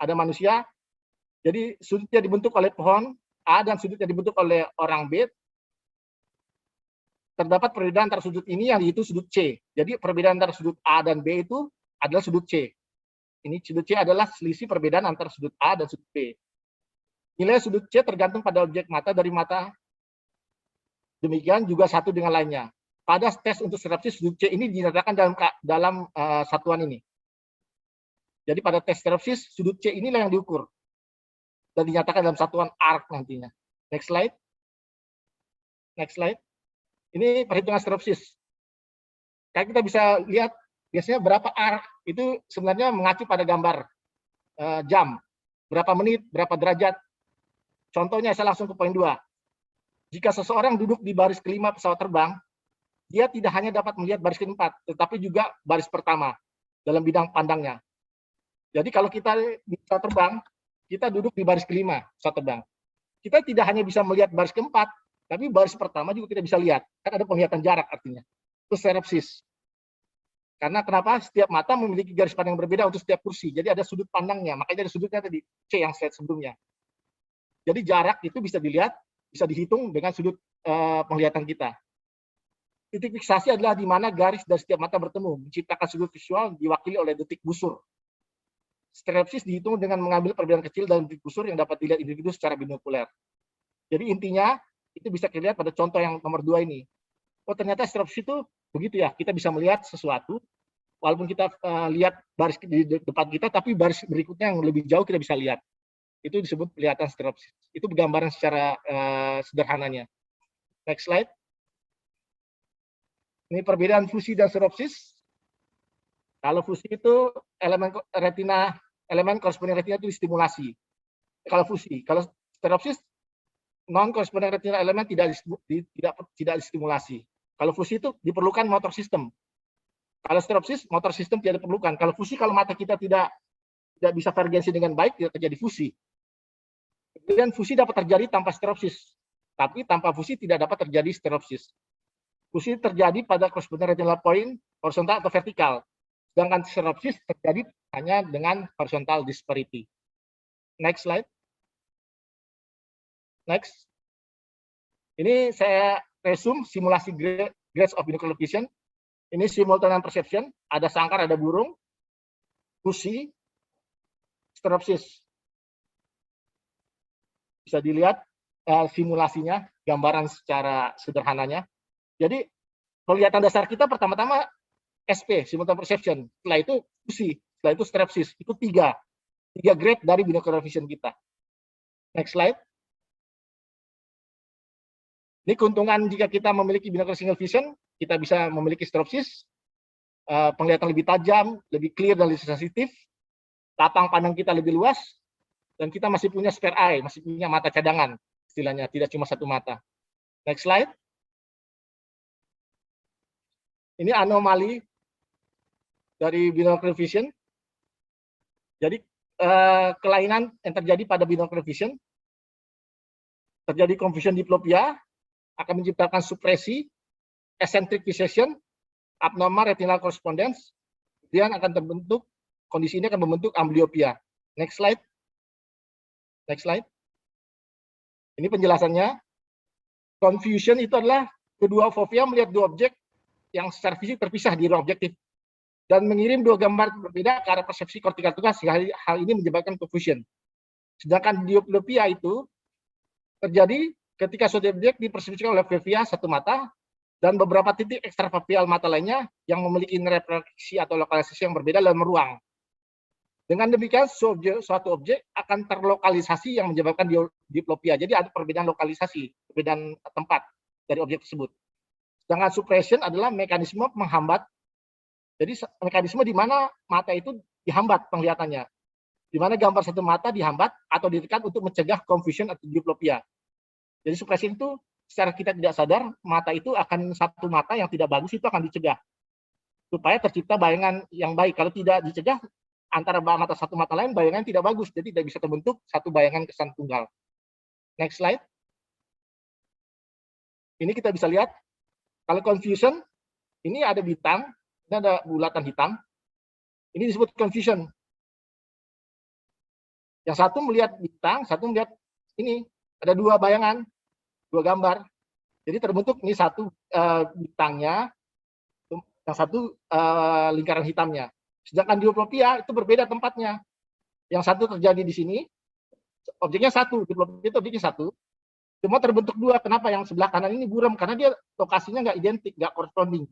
ada manusia, jadi sudutnya dibentuk oleh pohon A dan sudutnya dibentuk oleh orang B. Terdapat perbedaan antara sudut ini yang itu sudut C. Jadi perbedaan antara sudut A dan B itu adalah sudut C. Ini sudut C adalah selisih perbedaan antara sudut A dan sudut B. Nilai sudut C tergantung pada objek mata dari mata. Demikian juga satu dengan lainnya. Pada tes untuk stereopsis, sudut C ini dinyatakan dalam satuan ini. Jadi pada tes stereopsis, sudut C inilah yang diukur dan dinyatakan dalam satuan arc nantinya. Next slide. Next slide. Ini perhitungan stereopsis. Kayak kita bisa lihat biasanya berapa arc itu sebenarnya mengacu pada gambar jam, berapa menit, berapa derajat. Contohnya saya langsung ke poin 2. Jika seseorang duduk di baris kelima pesawat terbang, dia tidak hanya dapat melihat baris keempat, tetapi juga baris pertama dalam bidang pandangnya. Jadi kalau kita di pesawat terbang, kita duduk di baris kelima pesawat terbang. Kita tidak hanya bisa melihat baris keempat, tapi baris pertama juga kita bisa lihat. Kan ada penglihatan jarak artinya. Itu stereopsis. Karena kenapa? Setiap mata memiliki garis pandang yang berbeda untuk setiap kursi. Jadi ada sudut pandangnya. Makanya ada sudutnya tadi, C yang slide sebelumnya. Jadi jarak itu bisa dilihat, bisa dihitung dengan sudut penglihatan kita. Titik fiksasi adalah di mana garis dari setiap mata bertemu, menciptakan sudut visual diwakili oleh detik busur. Stereopsis dihitung dengan mengambil perbedaan kecil dalam detik busur yang dapat dilihat individu secara binokuler. Jadi intinya, itu bisa dilihat pada contoh yang nomor 2 ini. Oh ternyata stereopsis itu begitu ya, kita bisa melihat sesuatu, walaupun kita lihat baris di depan kita, tapi baris berikutnya yang lebih jauh kita bisa lihat. Itu disebut penglihatan stereopsis. Itu gambaran secara sederhananya. Next slide. Ini perbedaan fusi dan stereopsis. Kalau fusi itu elemen koresponden retina itu distimulasi. Kalau fusi, kalau stereopsis non koresponden retina elemen tidak distimulasi. Kalau fusi itu diperlukan motor sistem. Kalau stereopsis motor sistem tidak diperlukan. Kalau fusi, kalau mata kita tidak bisa konvergensi dengan baik, tidak terjadi fusi. Kemudian fusi dapat terjadi tanpa stereopsis, tapi tanpa fusi tidak dapat terjadi stereopsis. Fusi terjadi pada koresponden retinal point horizontal atau vertikal, sedangkan stereopsis terjadi hanya dengan horizontal disparity. Next slide. Next. Ini saya resume simulasi grades of binocular vision. Ini simultaneous perception, ada sangkar, ada burung, fusi, stereopsis. Bisa dilihat simulasinya, gambaran secara sederhananya. Jadi penglihatan dasar kita pertama-tama SP, simultaneous perception. Setelah itu fusi, setelah itu stereopsis. Itu tiga grade dari binocular vision kita. Next slide. Ini keuntungan jika kita memiliki binocular single vision, kita bisa memiliki stereopsis, penglihatan lebih tajam, lebih clear dan lebih sensitif, lapang pandang kita lebih luas, dan kita masih punya spare eye, masih punya mata cadangan, istilahnya, tidak cuma satu mata. Next slide. Ini anomali dari binocular vision. Jadi kelainan yang terjadi pada binocular vision, terjadi confusion diplopia, akan menciptakan supresi, eccentric fixation, abnormal retinal correspondence, kemudian akan terbentuk, kondisi ini akan membentuk amblyopia. Next slide. Next slide. Ini penjelasannya. Confusion itu adalah kedua fovea melihat dua objek yang secara fisik terpisah di ruang objektif dan mengirim dua gambar berbeda ke arah persepsi kortikal tunggal, sehingga hal ini menyebabkan confusion. Sedangkan diplopia itu terjadi ketika suatu objek dipersepsikan oleh fovea satu mata dan beberapa titik ekstrafoveal mata lainnya yang memiliki refleksi atau lokalisasi yang berbeda dalam ruang. Dengan demikian, suatu objek akan terlokalisasi yang menyebabkan diplopia. Jadi ada perbedaan lokalisasi, perbedaan tempat dari objek tersebut. Sedangkan suppression adalah mekanisme menghambat. Jadi mekanisme di mana mata itu dihambat penglihatannya. Di mana gambar satu mata dihambat atau ditekan untuk mencegah confusion atau diplopia. Jadi suppression itu secara kita tidak sadar, mata itu akan satu mata yang tidak bagus itu akan dicegah. Supaya tercipta bayangan yang baik. Kalau tidak dicegah, antara mata satu mata lain bayangan tidak bagus, jadi tidak bisa terbentuk satu bayangan kesan tunggal. Next slide. Ini kita bisa lihat, kalau confusion, ini ada bintang, ini ada bulatan hitam. Ini disebut confusion. Yang satu melihat bintang, satu melihat ini. Ada dua bayangan, dua gambar. Jadi terbentuk ini satu bintangnya, yang satu lingkaran hitamnya. Sedangkan diplopia itu berbeda tempatnya. Yang satu terjadi di sini, objeknya satu, diplopia itu objeknya satu. Cuma terbentuk dua. Kenapa? Yang sebelah kanan ini buram karena dia lokasinya nggak identik, nggak corresponding.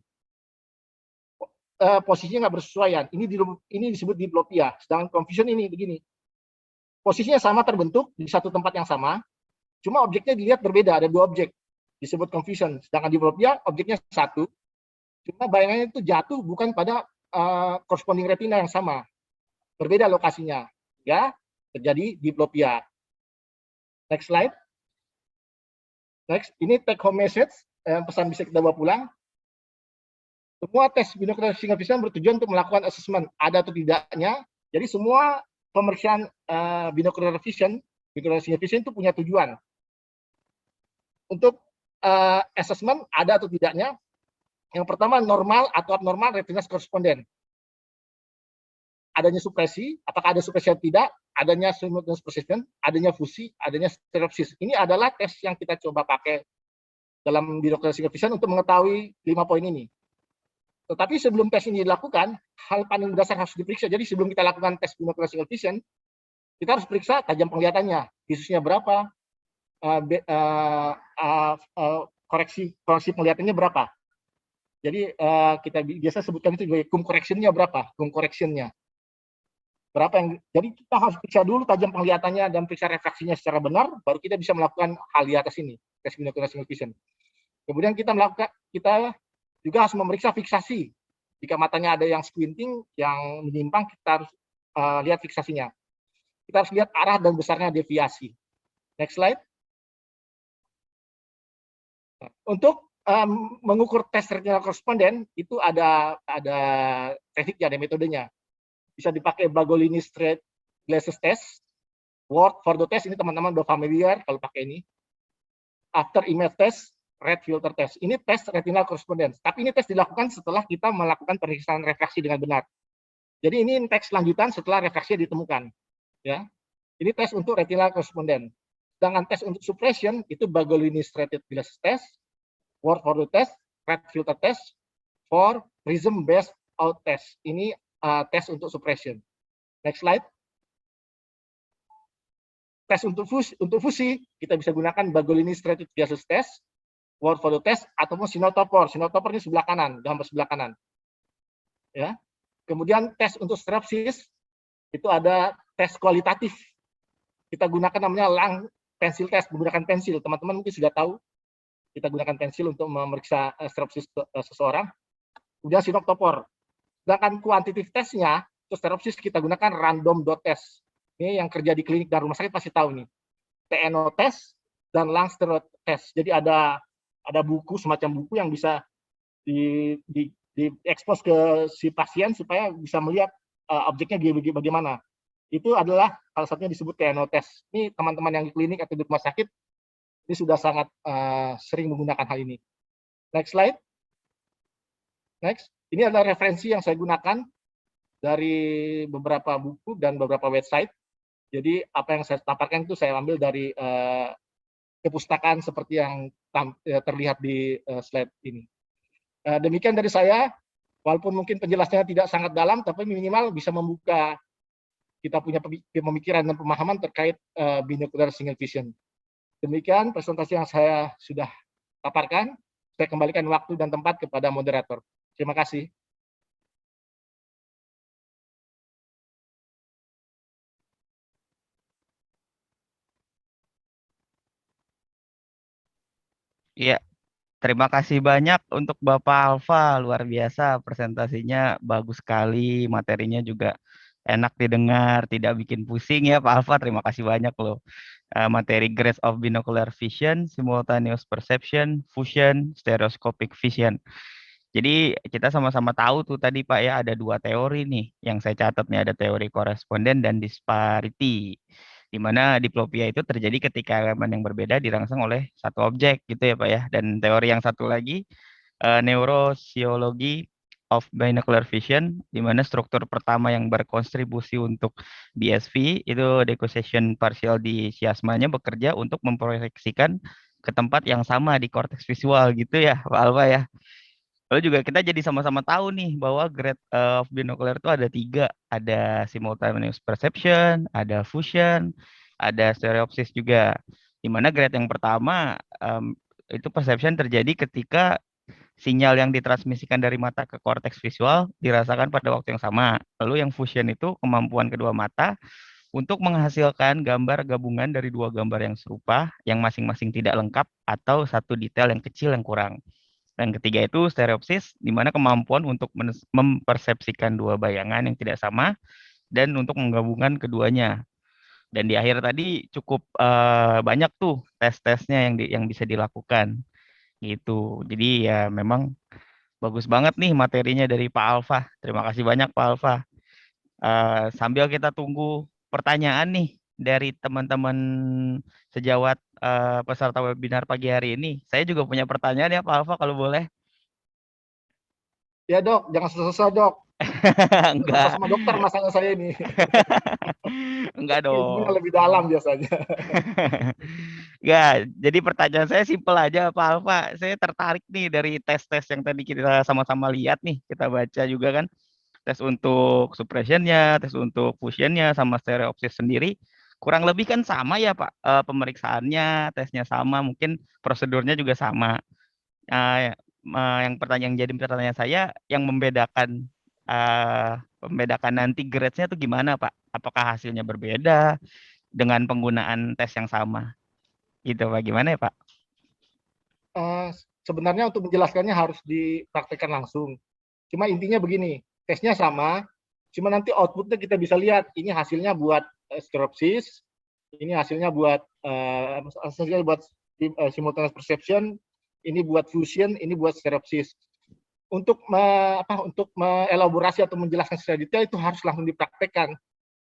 Posisinya nggak bersesuaian. Ini disebut diplopia. Sedangkan confusion ini begini. Posisinya sama terbentuk di satu tempat yang sama, cuma objeknya dilihat berbeda, ada dua objek. Disebut confusion. Sedangkan diplopia objeknya satu, cuma bayangannya itu jatuh bukan pada corresponding retina yang sama. Berbeda lokasinya. Ya, terjadi diplopia. Next slide. Next, ini take home message, pesan bisa kita bawa pulang. Semua tes binocular single vision bertujuan untuk melakukan assessment ada atau tidaknya. Jadi semua pemeriksaan binocular single vision itu punya tujuan. Untuk assessment ada atau tidaknya, yang pertama normal atau abnormal retina koresponden. Adanya supresi, apakah ada supresi atau tidak, adanya simultaneous persistence, adanya fusi, adanya stereopsis. Ini adalah tes yang kita coba pakai dalam binocular single vision untuk mengetahui 5 poin ini. Tetapi sebelum tes ini dilakukan, hal paling mendasar harus diperiksa. Jadi sebelum kita lakukan tes binocular single vision, kita harus periksa tajam penglihatannya, visusnya berapa, koreksi penglihatannya berapa. Jadi kita biasa sebutkan itu sebagai cum correction-nya berapa, cum correction-nya. Berapa yang, jadi kita harus periksa dulu tajam penglihatannya dan periksa refraksinya secara benar, baru kita bisa melakukan hal di atas ini, tes binocular single vision. Kemudian kita juga harus memeriksa fiksasi. Jika matanya ada yang squinting, yang menyimpang, kita harus lihat fiksasinya. Kita harus lihat arah dan besarnya deviasi. Next slide. Untuk mengukur tes retinal koresponden itu ada tekniknya, ada metodenya. Bisa dipakai Bagolini Straight Glasses Test, Word for the Test, ini teman-teman udah familiar kalau pakai ini. After Image Test, Red Filter Test. Ini tes retinal koresponden. Tapi ini tes dilakukan setelah kita melakukan pemeriksaan refraksi dengan benar. Jadi ini tes lanjutan setelah refraksi ditemukan. Ya, ini tes untuk retinal koresponden. Sedangkan tes untuk suppression itu Bagolini Straight Glasses Test, Word for the Test, Red Filter Test, for Prism Based Out Test. Ini tes untuk suppression. Next slide. Tes untuk fusi kita bisa gunakan Bagolini Straight Glasses Test, Word for the Test, ataupun Sinotopor. Sinotopor ini sebelah kanan, gambar sebelah kanan. Ya. Kemudian tes untuk stereopsis itu ada tes kualitatif. Kita gunakan namanya Lang Pencil Test, menggunakan pensil. Teman-teman mungkin sudah tahu. Kita gunakan pensil untuk memeriksa stereopsis seseorang. Kemudian Sinotopor. Sedangkan kuantitatif tesnya, untuk stereopsis kita gunakan random dot test. Ini yang kerja di klinik dan rumah sakit pasti tahu nih. TNO test dan Lang stereot test. Jadi ada buku, semacam buku yang bisa diekspos ke si pasien supaya bisa melihat objeknya bagaimana. Itu adalah salah satunya disebut TNO test. Ini teman-teman yang di klinik atau di rumah sakit ini sudah sangat sering menggunakan hal ini. Next slide. Next. Ini adalah referensi yang saya gunakan dari beberapa buku dan beberapa website. Jadi apa yang saya paparkan itu saya ambil dari kepustakaan seperti yang terlihat di slide ini. Demikian dari saya, walaupun mungkin penjelasannya tidak sangat dalam, tapi minimal bisa membuka kita punya pemikiran dan pemahaman terkait binocular single vision. Demikian presentasi yang saya sudah paparkan. Saya kembalikan waktu dan tempat kepada moderator. Terima kasih. Iya, terima kasih banyak untuk Bapak Alfa, luar biasa presentasinya bagus sekali, materinya juga enak didengar, tidak bikin pusing ya Pak Alfa, terima kasih banyak loh. Materi Grades of Binocular Vision, Simultaneous Perception, Fusion, Stereoscopic Vision. Jadi kita sama-sama tahu tuh tadi Pak ya ada dua teori nih yang saya catat nih, ada teori koresponden dan disparity, di mana diplopia itu terjadi ketika elemen yang berbeda dirangsang oleh satu objek gitu ya Pak ya. Dan teori yang satu lagi neurosiologi of binocular vision, di mana struktur pertama yang berkontribusi untuk BSV itu decussation partial di chiasmanya bekerja untuk memproyeksikan ke tempat yang sama di korteks visual gitu ya, Pak Alfa ya. Lalu juga kita jadi sama-sama tahu nih bahwa grade of binocular itu ada tiga, ada simultaneous perception, ada fusion, ada stereopsis juga. Di mana grade yang pertama itu perception terjadi ketika sinyal yang ditransmisikan dari mata ke korteks visual dirasakan pada waktu yang sama. Lalu yang fusion itu kemampuan kedua mata untuk menghasilkan gambar gabungan dari dua gambar yang serupa, yang masing-masing tidak lengkap atau satu detail yang kecil yang kurang. Dan ketiga itu stereopsis, di mana kemampuan untuk mempersepsikan dua bayangan yang tidak sama dan untuk menggabungkan keduanya. Dan di akhir tadi cukup banyak tuh tes-tesnya yang bisa dilakukan gitu. Jadi ya memang bagus banget nih materinya dari Pak Alfa. Terima kasih banyak Pak Alfa. Sambil kita tunggu pertanyaan nih dari teman-teman sejawat peserta webinar pagi hari ini. Saya juga punya pertanyaan ya Pak Alfa kalau boleh. Ya dok, jangan susah-susah dok. Susah Enggak. sama dokter masalah saya ini. Enggak Ilmunya dong. lebih dalam biasanya. Ya, jadi pertanyaan saya simpel aja Pak Alfa. Saya tertarik nih dari tes-tes yang tadi kita sama-sama lihat nih. Kita baca juga kan. Tes untuk suppressionnya, tes untuk fusionnya, sama stereopsis sendiri. Kurang lebih kan sama ya Pak. Pemeriksaannya, tesnya sama, mungkin prosedurnya juga sama. Eh, yang pertanyaan jadi pertanyaan saya, yang membedakan nanti grade-nya itu gimana Pak? Apakah hasilnya berbeda dengan penggunaan tes yang sama? Gitu Pak, gimana ya Pak? Eh, Sebenarnya untuk menjelaskannya harus dipraktekkan langsung. Cuma intinya begini, tesnya sama, cuma nanti outputnya kita bisa lihat. Ini hasilnya buat stereopsis, ini hasilnya buat simultaneous perception, ini buat fusion, ini buat stereopsis. Untuk untuk mengelaborasi atau menjelaskan secara detail itu harus langsung dipraktekkan,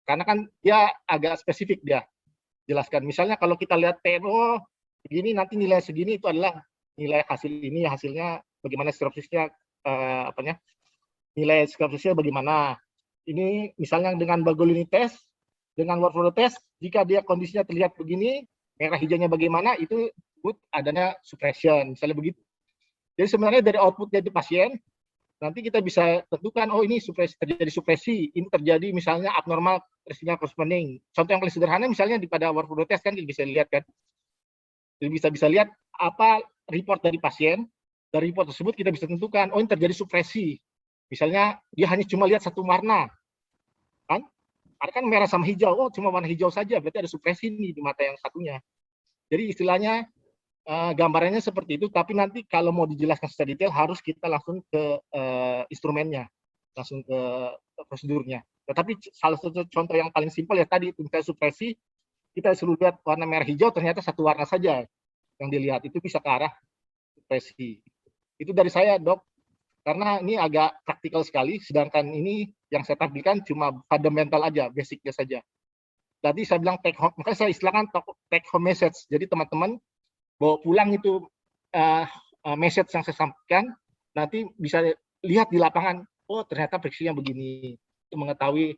karena kan dia agak spesifik dia jelaskan. Misalnya kalau kita lihat TNO begini, nanti nilai segini itu adalah nilai hasil ini, hasilnya bagaimana stereopsisnya, nilai stereopsisnya bagaimana. Ini misalnya dengan Bagolini test, dengan workflow test, jika dia kondisinya terlihat begini, merah hijaunya bagaimana, itu adanya suppression, misalnya begitu. Jadi sebenarnya dari outputnya itu pasien, nanti kita bisa tentukan, oh ini terjadi supresi, ini terjadi misalnya abnormal sinyal corresponding. Contoh yang paling sederhana misalnya pada workflow test kan kita bisa lihat kan, bisa lihat apa report dari pasien, dari report tersebut kita bisa tentukan, oh ini terjadi supresi. Misalnya dia hanya cuma lihat satu warna, kan? Ada kan merah sama hijau, oh cuma warna hijau saja, berarti ada supresi nih di mata yang satunya. Jadi istilahnya gambarannya seperti itu, tapi nanti kalau mau dijelaskan secara detail harus kita langsung ke instrumennya, langsung ke prosedurnya. Tetapi salah satu contoh yang paling simpel ya tadi, misalnya supresi, kita suruh lihat warna merah hijau, ternyata satu warna saja yang dilihat, itu bisa ke arah supresi. Itu dari saya dok, karena ini agak praktikal sekali, sedangkan ini yang saya tampilkan cuma fundamental aja, basicnya saja. Tadi saya bilang take home, makanya saya istilahkan take home message. Jadi teman-teman bawa pulang itu message yang saya sampaikan, nanti bisa lihat di lapangan, oh ternyata prediksinya begini. Itu mengetahui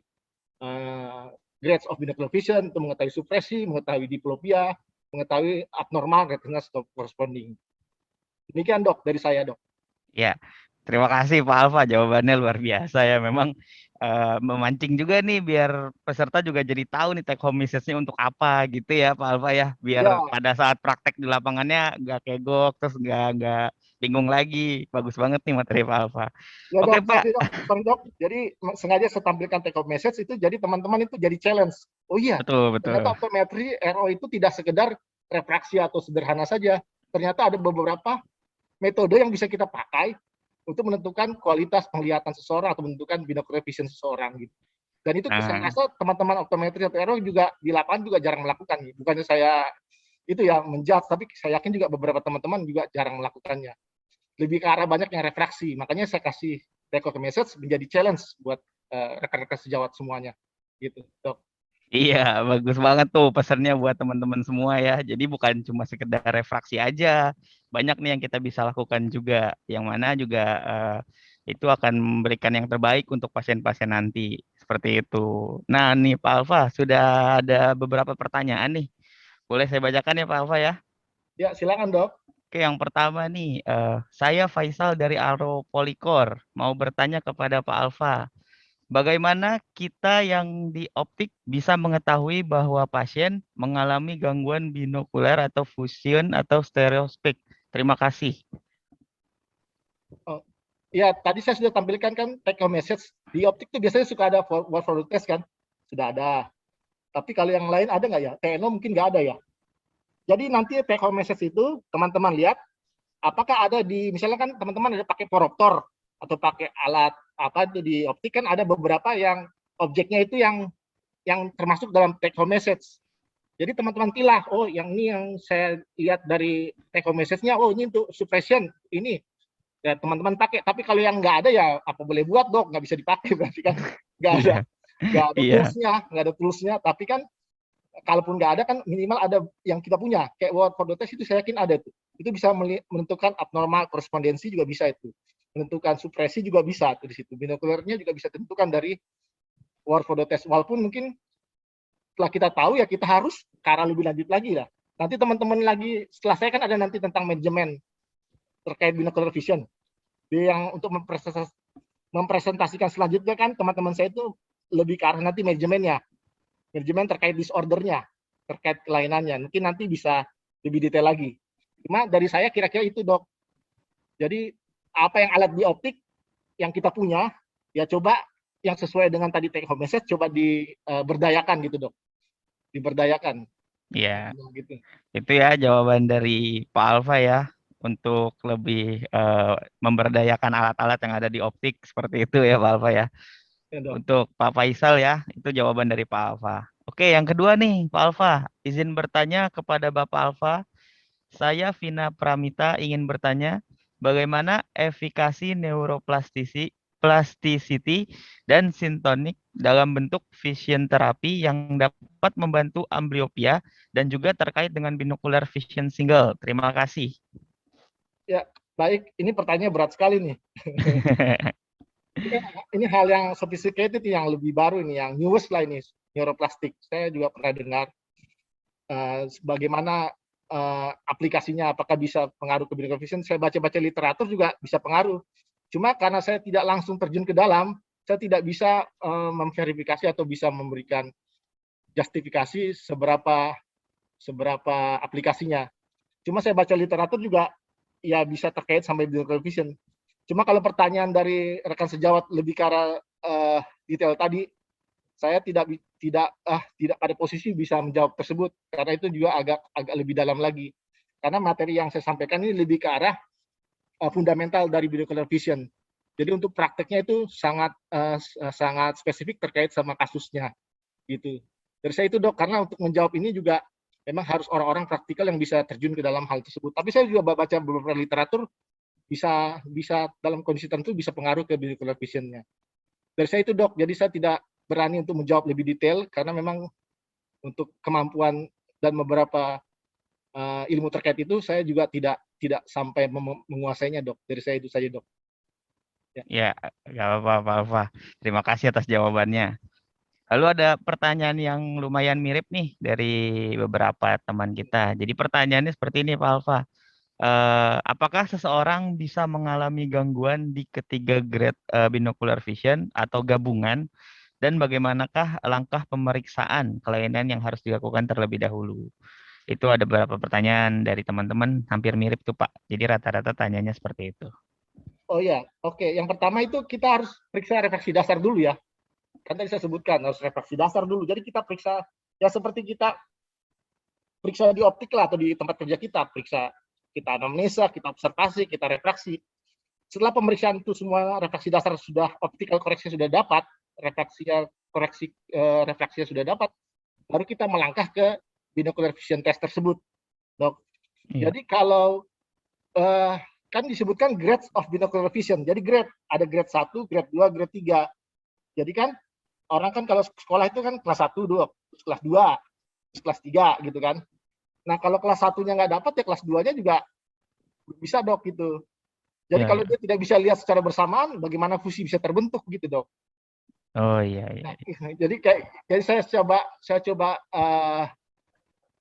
grades of binocular vision, untuk mengetahui supresi, mengetahui diplopia, mengetahui abnormal retina corresponding. Demikian dok dari saya dok. Ya, terima kasih Pak Alfa, jawabannya luar biasa ya. Memang memancing juga nih biar peserta juga jadi tahu nih take home message-nya untuk apa gitu ya Pak Alfa ya. Biar Ya, pada saat praktek di lapangannya nggak kegok, terus nggak bingung lagi. Bagus banget nih materi Pak Alfa. ya Oke dok, Pak, sorry dok. Jadi sengaja saya tampilkan take home message itu, jadi teman-teman itu jadi challenge. Oh iya, betul betul. ternyata optometri RO itu tidak sekedar refraksi atau sederhana saja. Ternyata ada beberapa metode yang bisa kita pakai untuk menentukan kualitas penglihatan seseorang atau menentukan binocular vision seseorang gitu. Dan itu saya Nah, rasa teman-teman optometri atau RO juga di lapangan juga jarang melakukan. Bukannya saya itu ya menjudge, tapi saya yakin juga beberapa teman-teman juga jarang melakukannya. Lebih ke arah banyak yang refraksi. Makanya saya kasih take home message menjadi challenge buat rekan-rekan sejawat semuanya. Gitu, dok. iya, bagus banget tuh pesannya buat teman-teman semua ya. Jadi bukan cuma sekedar refraksi aja. Banyak nih yang kita bisa lakukan juga. Yang mana juga itu akan memberikan yang terbaik untuk pasien-pasien nanti. Seperti itu. Nah, nih Pak Alfa, sudah ada beberapa pertanyaan nih. Boleh saya bacakan ya Pak Alfa ya? Ya, silakan dok. Oke, yang pertama nih, saya Faisal dari Aro Polikor, mau bertanya kepada Pak Alfa, bagaimana kita yang di optik bisa mengetahui bahwa pasien mengalami gangguan binokuler atau fusion atau stereoskop? Terima kasih. Oh, ya, tadi saya sudah tampilkan kan take home message. Di optik itu biasanya suka ada word for test kan? Sudah ada. Tapi kalau yang lain ada nggak ya? TNO mungkin nggak ada ya. Jadi nanti take home message itu teman-teman lihat apakah ada di, misalnya kan teman-teman ada pakai proroptor atau pakai alat apa itu di optik kan ada beberapa yang objeknya itu yang termasuk dalam take home message. Jadi teman-teman pilih, oh yang ini yang saya lihat dari take home message-nya, oh ini untuk suppression, ini ya teman-teman pakai. Tapi kalau yang nggak ada ya apa boleh buat dok, nggak bisa dipakai berarti kan nggak ada Iya, nggak ada iya, toolsnya, nggak ada toolsnya. Tapi kan kalaupun nggak ada kan minimal ada yang kita punya. Kayak word for the test itu saya yakin ada tuh. Itu bisa menentukan abnormal korespondensi juga bisa itu. Menentukan supresi juga bisa tuh di situ. Binokulernya juga bisa ditentukan dari word for the test. Walaupun mungkin setelah kita tahu ya kita harus ke arah lebih lanjut lagi lah. Nanti teman-teman lagi setelah saya kan ada nanti tentang manajemen terkait binocular vision. Yang untuk mempresentasikan selanjutnya kan teman-teman saya itu lebih ke arah nanti manajemennya. Manajemen terkait disordernya, terkait kelainannya. Mungkin nanti bisa lebih detail lagi. Cuma dari saya kira-kira itu dok. Jadi apa yang alat di optik yang kita punya, ya coba yang sesuai dengan tadi take home message coba diberdayakan gitu dok. Diberdayakan. iya. Gitu. Itu ya jawaban dari Pak Alfa ya untuk lebih memberdayakan alat-alat yang ada di optik seperti itu ya Pak Alfa ya. Ya, dok. Untuk Pak Faisal ya, itu jawaban dari Pak Alfa. Oke, yang kedua nih Pak Alfa, izin bertanya kepada Bapak Alfa. Saya Vina Pramita ingin bertanya, bagaimana efikasi plasticity dan sintonik dalam bentuk vision terapi yang dapat membantu amblyopia dan juga terkait dengan binocular vision single. Terima kasih. Ya, baik. Ini pertanyaannya berat sekali nih. Ini hal yang sophisticated yang lebih baru ini, yang newest lah ini, neuroplastik. Saya juga pernah dengar bagaimana aplikasinya, apakah bisa pengaruh ke binocular vision. Saya baca-baca literatur juga bisa pengaruh. Cuma karena saya tidak langsung terjun ke dalam, saya tidak bisa memverifikasi atau bisa memberikan justifikasi seberapa aplikasinya. Cuma saya baca literatur juga ya bisa terkait sampai binocular vision. Cuma kalau pertanyaan dari rekan sejawat lebih ke arah detail tadi, saya tidak pada posisi bisa menjawab tersebut karena itu juga agak lebih dalam lagi. Karena materi yang saya sampaikan ini lebih ke arah fundamental dari binocular vision. Jadi untuk prakteknya itu sangat spesifik terkait sama kasusnya gitu. Dari saya itu dok, karena untuk menjawab ini juga memang harus orang-orang praktikal yang bisa terjun ke dalam hal tersebut. Tapi saya juga baca beberapa literatur bisa dalam kondisi tertentu bisa pengaruh ke binocular vision-nya. Dari saya itu dok, jadi saya tidak berani untuk menjawab lebih detail karena memang untuk kemampuan dan beberapa ilmu terkait itu saya juga tidak sampai menguasainya dok. Dari saya itu saja dok. Ya. Ya, nggak apa-apa, Pak Alfa. Terima kasih atas jawabannya. Lalu ada pertanyaan yang lumayan mirip nih dari beberapa teman kita. Jadi pertanyaannya seperti ini, Pak Alfa. Apakah seseorang bisa mengalami gangguan di ketiga grade binocular vision atau gabungan? Dan bagaimanakah langkah pemeriksaan kelainan yang harus dilakukan terlebih dahulu? Itu ada beberapa pertanyaan dari teman-teman, hampir mirip tuh Pak. Jadi rata-rata tanyanya seperti itu. Oh ya, oke. Yang pertama itu kita harus periksa refraksi dasar dulu ya. Kan tadi saya sebutkan harus refraksi dasar dulu. Jadi kita periksa ya seperti kita periksa di optik lah atau di tempat kerja kita anamnesa, kita observasi, kita refraksi. Setelah pemeriksaan itu semua refraksi dasar sudah optical correction sudah dapat, refraksinya sudah dapat, baru kita melangkah ke binocular vision test tersebut, dok. Iya. Jadi kalau kan disebutkan grades of binocular vision. Jadi ada grade 1, grade 2, grade 3. Jadi kan orang kan kalau sekolah itu kan kelas 1, 2, kelas 2, kelas 3 gitu kan. Nah, kalau kelas 1-nya nggak dapat ya kelas 2-nya juga bisa dok gitu. Jadi Ya, kalau ya. dia tidak bisa lihat secara bersamaan, bagaimana fusi bisa terbentuk gitu dok. Oh iya, iya. Nah, jadi saya coba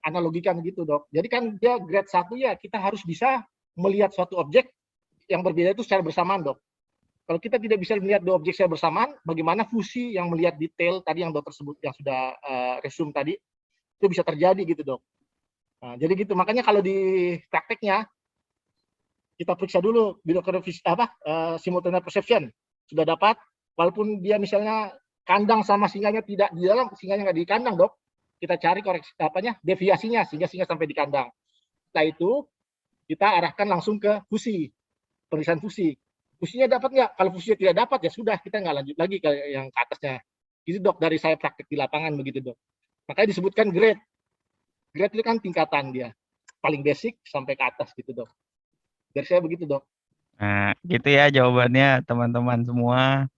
analogikan gitu dok. Jadi kan dia grade 1 ya kita harus bisa melihat suatu objek yang berbeda itu secara bersamaan dok. Kalau kita tidak bisa melihat dua objek secara bersamaan, bagaimana fusi yang melihat detail tadi yang dokter sebut yang sudah resume tadi itu bisa terjadi gitu dok. Nah, jadi gitu makanya kalau di prakteknya kita periksa dulu binocular simultaneous perception sudah dapat, walaupun dia misalnya kandang sama singanya tidak di dalam, singanya nggak di kandang dok, kita cari koreksi deviasinya sehingga singa sampai di kandang. Setelah itu kita arahkan langsung ke fusi, pemeriksaan fusi. Fusinya dapat nggak? Kalau fusinya tidak dapat ya sudah kita nggak lanjut lagi ke yang ke atasnya. Gitu dok dari saya praktek di lapangan begitu dok. Makanya disebutkan grade. Grade itu kan tingkatan dia, paling basic sampai ke atas gitu dok. Dari saya begitu dok. Nah, gitu ya jawabannya teman-teman semua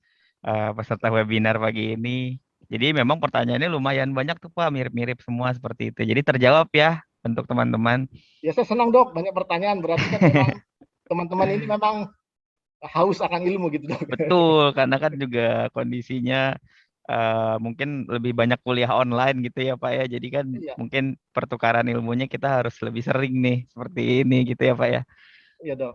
peserta webinar pagi ini. Jadi memang pertanyaannya lumayan banyak tuh Pak, mirip-mirip semua seperti itu. Jadi terjawab ya untuk teman-teman. Ya saya senang dok, banyak pertanyaan. Berarti kan memang teman-teman ini memang haus akan ilmu gitu dok. Betul, karena kan juga kondisinya mungkin lebih banyak kuliah online gitu ya Pak ya. Jadi kan Iya, mungkin pertukaran ilmunya kita harus lebih sering nih seperti ini gitu ya Pak ya. iya dok.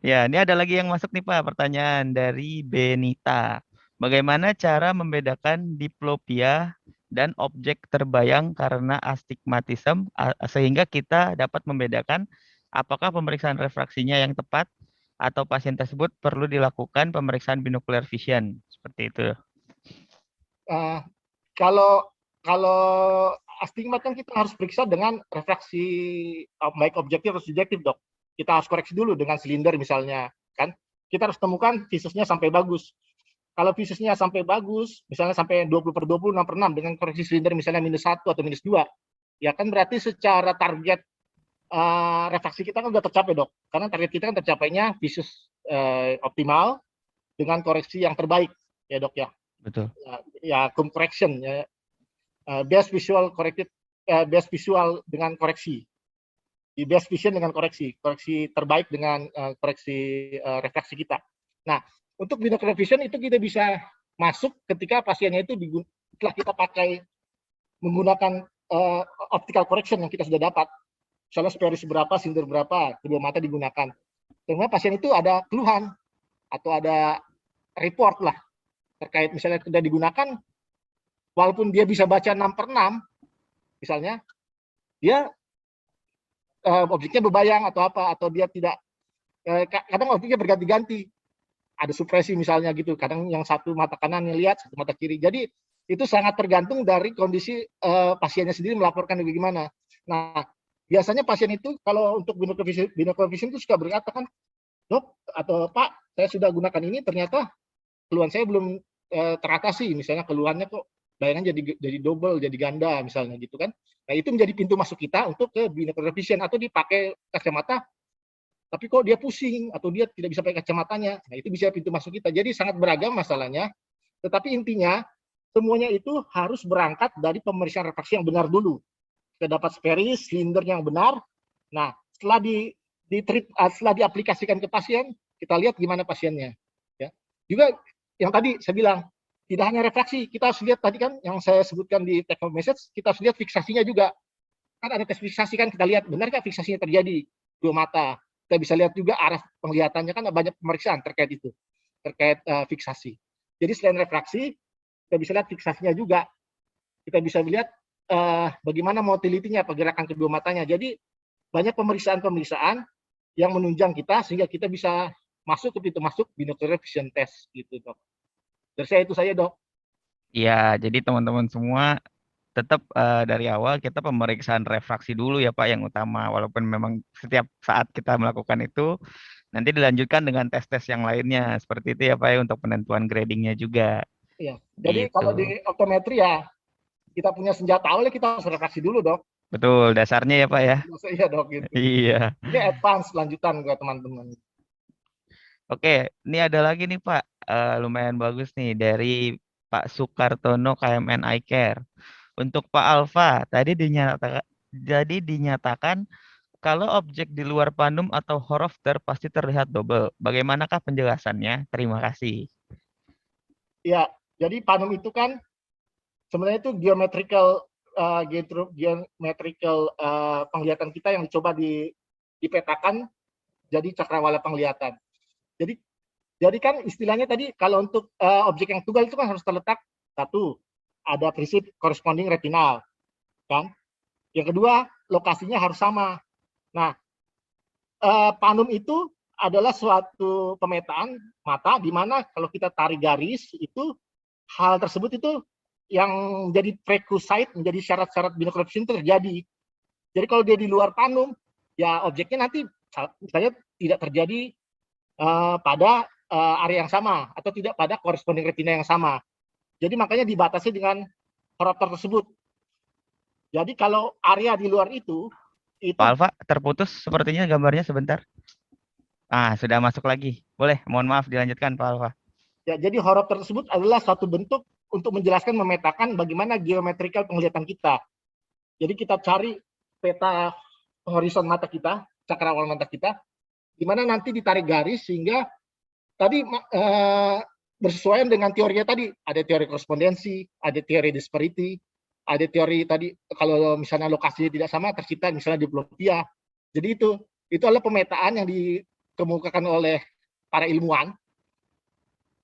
Ya, ini ada lagi yang masuk nih Pak, pertanyaan dari Benita. Bagaimana cara membedakan diplopia dan objek terbayang karena astigmatisme sehingga kita dapat membedakan apakah pemeriksaan refraksinya yang tepat atau pasien tersebut perlu dilakukan pemeriksaan binocular vision seperti itu. Uh, kalau kalau astigmat kan kita harus periksa dengan refraksi baik objektif atau subjektif dok. Kita harus koreksi dulu dengan silinder misalnya kan. Kita harus temukan visusnya sampai bagus. Kalau visusnya sampai bagus, misalnya sampai 20/20, 6/6 dengan koreksi silinder misalnya -1 atau -2, ya kan berarti secara target refraksi kita kan sudah tercapai dok. Karena target kita kan tercapainya visus optimal dengan koreksi yang terbaik ya dok ya. Betul. Ya correction ya, best visual corrected, best visual dengan koreksi, di best vision dengan koreksi terbaik dengan koreksi refraksi kita. Nah untuk binocular vision itu kita bisa masuk ketika pasiennya itu setelah kita pakai menggunakan optical correction yang kita sudah dapat, misalnya speris berapa, sinder berapa, kedua mata digunakan. Karena pasien itu ada keluhan atau ada report lah terkait misalnya sudah digunakan, walaupun dia bisa baca 6/6, misalnya, dia objeknya berbayang atau apa, atau dia tidak, kadang objeknya berganti-ganti. Ada supresi misalnya gitu, kadang yang satu mata kanan yang lihat, satu mata kiri. Jadi itu sangat tergantung dari kondisi pasiennya sendiri melaporkan bagaimana. Nah, biasanya pasien itu kalau untuk binocular vision itu suka berkata kan, dok atau pak, saya sudah gunakan ini, ternyata keluhan saya belum teratasi, misalnya keluhannya kok bayangan jadi double, jadi ganda misalnya gitu kan. Nah itu menjadi pintu masuk kita untuk ke binocular vision atau dipakai kacamata, tapi kok dia pusing atau dia tidak bisa pakai kacamatanya. Nah itu bisa pintu masuk kita. Jadi sangat beragam masalahnya. Tetapi intinya semuanya itu harus berangkat dari pemeriksaan refraksi yang benar dulu. Kita dapat speris, silinder yang benar. Nah setelah setelah diaplikasikan ke pasien, kita lihat gimana pasiennya. Ya. Juga yang tadi saya bilang, tidak hanya refraksi, kita harus lihat tadi kan yang saya sebutkan di take home message, kita harus lihat fiksasinya juga. Kan ada tes fiksasi kan, kita lihat benar nggak fiksasinya terjadi dua mata. Kita bisa lihat juga arah penglihatannya kan banyak pemeriksaan terkait itu, terkait fiksasi. Jadi selain refraksi, kita bisa lihat fiksasinya juga. Kita bisa lihat bagaimana motilitinya, pergerakan kedua matanya. Jadi banyak pemeriksaan-pemeriksaan yang menunjang kita sehingga kita bisa masuk ke pintu masuk binocular vision test gitu dok. Dari saya itu saya dok. Iya, jadi teman-teman semua tetap dari awal kita pemeriksaan refraksi dulu ya Pak yang utama. Walaupun memang setiap saat kita melakukan itu, nanti dilanjutkan dengan tes-tes yang lainnya. Seperti itu ya Pak ya untuk penentuan gradingnya juga. Iya. Jadi Gitu. kalau di optometri ya kita punya senjata awalnya kita harus refraksi dulu dok. Betul, dasarnya ya Pak ya. Iya dok gitu. Iya. Ini advance lanjutan buat teman-teman. Oke, ini ada lagi nih Pak. Lumayan bagus nih dari Pak Sukartono KMN Eye Care. Untuk Pak Alfa, tadi dinyatakan Kalau objek di luar panum atau horovter pasti terlihat double. Bagaimanakah penjelasannya? Terima kasih. Ya, jadi panum itu kan sebenarnya itu geometrical penglihatan kita yang coba dipetakan jadi cakrawala penglihatan. Jadi kan istilahnya tadi kalau untuk objek yang tunggal itu kan harus terletak satu, ada prinsip corresponding retinal, kan? Yang kedua, lokasinya harus sama. Nah, panum itu adalah suatu pemetaan mata di mana kalau kita tarik garis itu hal tersebut itu yang menjadi prerequisite, menjadi syarat-syarat binocular vision itu terjadi. Jadi kalau dia di luar panum, ya objeknya nanti misalnya tidak terjadi pada area yang sama atau tidak pada corresponding retina yang sama. Jadi makanya dibatasi dengan horopter tersebut. Jadi kalau area di luar itu Pak Alfa, terputus sepertinya gambarnya sebentar. Sudah masuk lagi. Boleh, mohon maaf dilanjutkan Pak Alfa. ya, jadi horopter tersebut adalah suatu bentuk untuk menjelaskan, memetakan bagaimana geometrikal penglihatan kita. Jadi kita cari peta horizon mata kita, cakrawala mata kita, di mana nanti ditarik garis sehingga tadi bersesuaian dengan teorinya tadi. Ada teori korespondensi, ada teori disparity, ada teori tadi kalau misalnya lokasinya tidak sama tercipta misalnya diplopia. Jadi itu adalah pemetaan yang dikemukakan oleh para ilmuwan.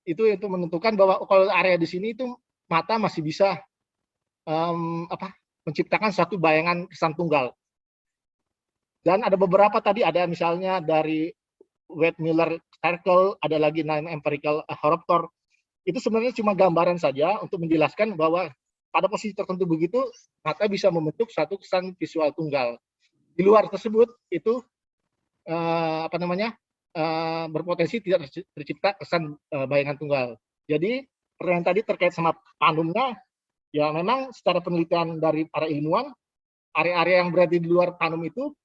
Itu menentukan bahwa kalau area di sini itu mata masih bisa menciptakan satu bayangan kesan tunggal. Dan ada beberapa tadi, ada misalnya dari Wade-Miller Circle, ada lagi nine empirical horopter. Itu sebenarnya cuma gambaran saja untuk menjelaskan bahwa pada posisi tertentu begitu mata bisa membentuk satu kesan visual tunggal. Di luar tersebut itu berpotensi tidak tercipta kesan bayangan tunggal. Jadi pertanyaan tadi terkait sama panumnya, ya memang secara penelitian dari para ilmuwan, area-area yang berada di luar panum itu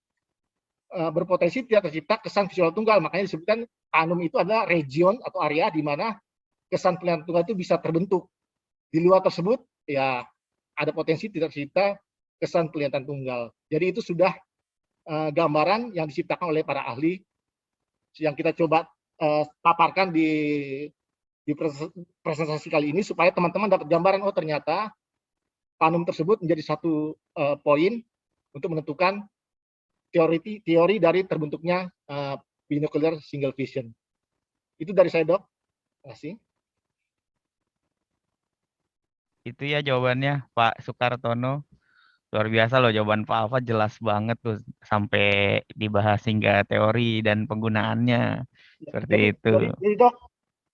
berpotensi tidak tercipta kesan visual tunggal. Makanya disebutkan panum itu adalah region atau area di mana kesan penglihatan tunggal itu bisa terbentuk. Di luar tersebut, ya ada potensi tidak tercipta kesan penglihatan tunggal. Jadi itu sudah gambaran yang diciptakan oleh para ahli yang kita coba paparkan di presentasi kali ini supaya teman-teman dapat gambaran, oh ternyata panum tersebut menjadi satu poin untuk menentukan teori dari terbentuknya binocular single vision. Itu dari saya, Dok. Terima kasih. Itu ya jawabannya Pak Sukartono. Luar biasa loh jawaban Pak Alfa, jelas banget tuh sampai dibahas hingga teori dan penggunaannya. Seperti itu. Jadi Dok,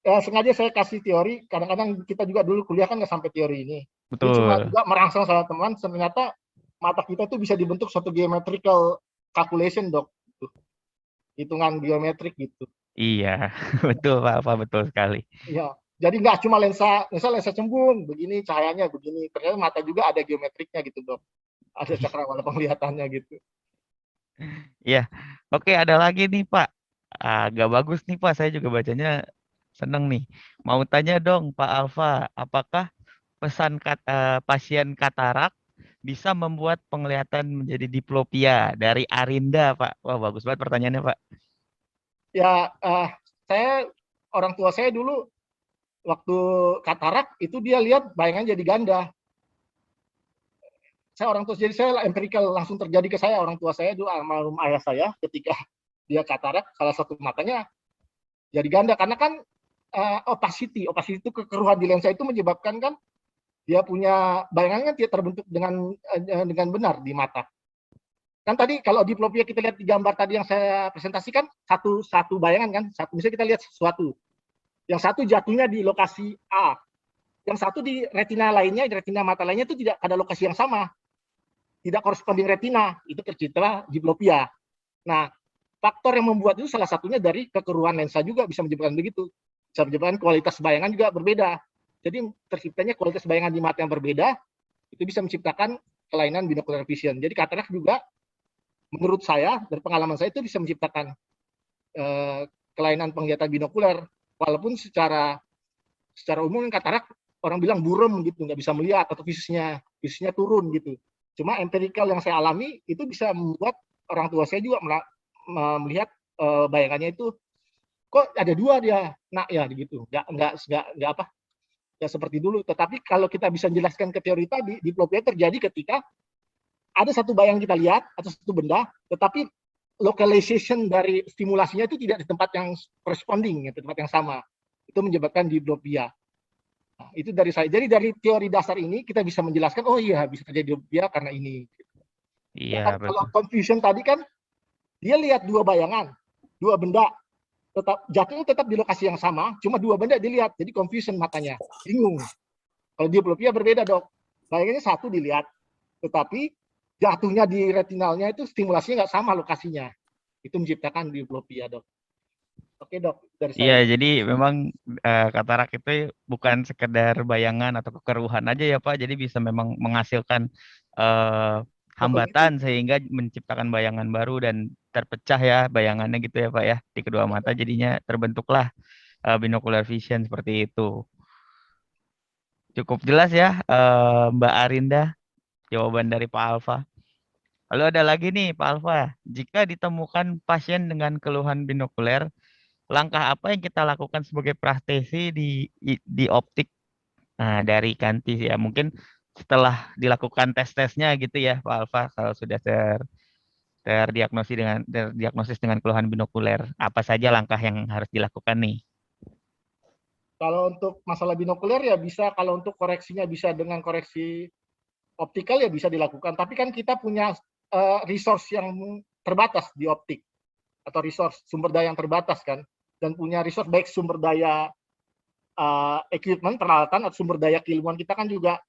sengaja saya kasih teori, kadang-kadang kita juga dulu kuliah kan nggak sampai teori ini. Jadi cuma Betul. juga merangsang sama teman, ternyata mata kita tuh bisa dibentuk suatu geometrical calculation, Dok. Hitungan geometrik gitu. Iya, betul Pak Alfa, betul sekali. Iya. Jadi nggak cuma lensa cembung, begini cahayanya, begini. Ternyata mata juga ada geometriknya gitu, Dok. Ada cakrawala penglihatannya gitu. Iya. Oke, ada lagi nih Pak. Agak bagus nih Pak, saya juga bacanya seneng nih. Mau tanya dong Pak Alfa, apakah pasien katarak bisa membuat penglihatan menjadi diplopia dari Arinda, Pak? Wah, bagus banget pertanyaannya, Pak. Ya, orang tua saya dulu waktu katarak itu dia lihat bayangan jadi ganda. Jadi saya empirical langsung terjadi ke saya. Orang tua saya dulu, almarhum ayah saya, ketika dia katarak salah satu matanya jadi ganda karena kan opacity itu kekeruhan di lensa itu menyebabkan kan dia punya bayangannya tidak terbentuk dengan benar di mata. Kan tadi kalau diplopia kita lihat di gambar tadi yang saya presentasikan satu bayangan kan, misalnya kita lihat sesuatu, yang satu jatuhnya di lokasi A, yang satu di retina lainnya, di retina mata lainnya itu tidak ada lokasi yang sama, tidak corresponding retina, itu tercipta diplopia. Nah, faktor yang membuat itu salah satunya dari kekeruhan lensa juga bisa menyebabkan begitu, bisa menyebabkan kualitas bayangan juga berbeda. Jadi terciptanya kualitas bayangan di mata yang berbeda, itu bisa menciptakan kelainan binocular vision. Jadi katarak juga menurut saya dari pengalaman saya itu bisa menciptakan kelainan penglihatan binokuler, walaupun secara umum katarak orang bilang buram gitu, nggak bisa melihat atau visinya turun gitu. Cuma empirical yang saya alami itu bisa membuat orang tua saya juga melihat bayangannya itu kok ada dua dia, nak ya gitu. Nggak apa, nggak seperti dulu. Tetapi kalau kita bisa menjelaskan ke teori tadi, diplopia terjadi ketika ada satu bayang kita lihat atau satu benda, tetapi localization dari stimulasinya itu tidak di tempat yang corresponding, di tempat yang sama. Itu menyebabkan diplopia. Nah, itu dari saya. Jadi dari teori dasar ini kita bisa menjelaskan, oh iya bisa terjadi diplopia karena ini. Iya, Ya kan, kalau betul. confusion tadi kan dia lihat dua bayangan, dua benda, jatuhnya tetap di lokasi yang sama, cuma dua benda dilihat, jadi confusion matanya, bingung. Kalau diplopia berbeda dok, bayangannya satu dilihat, tetapi jatuhnya di retinalnya itu stimulasinya nggak sama lokasinya, itu menciptakan diplopia dok. Oke dok, dari Iya, saya. jadi memang katarak itu bukan sekedar bayangan atau kekeruhan aja ya Pak, jadi bisa memang menghasilkan eh, Ya, kognitif. hambatan sehingga menciptakan bayangan baru dan terpecah ya bayangannya gitu ya Pak ya di kedua mata, jadinya terbentuklah binocular vision seperti itu. Cukup jelas ya Mbak Arinda jawaban dari Pak Alfa. Lalu ada lagi nih Pak Alfa, jika ditemukan pasien dengan keluhan binokuler, langkah apa yang kita lakukan sebagai praktisi di optik dari Kanti ya? Mungkin setelah dilakukan tes-tesnya gitu ya Pak Alfa, kalau sudah terdiagnosis dengan keluhan binokuler, apa saja langkah yang harus dilakukan nih? Kalau untuk masalah binokuler ya bisa, kalau untuk koreksinya bisa dengan koreksi optikal ya bisa dilakukan. Tapi kan kita punya resource yang terbatas di optik, atau resource sumber daya yang terbatas kan, dan punya resource baik sumber daya equipment peralatan atau sumber daya keilmuan kita kan juga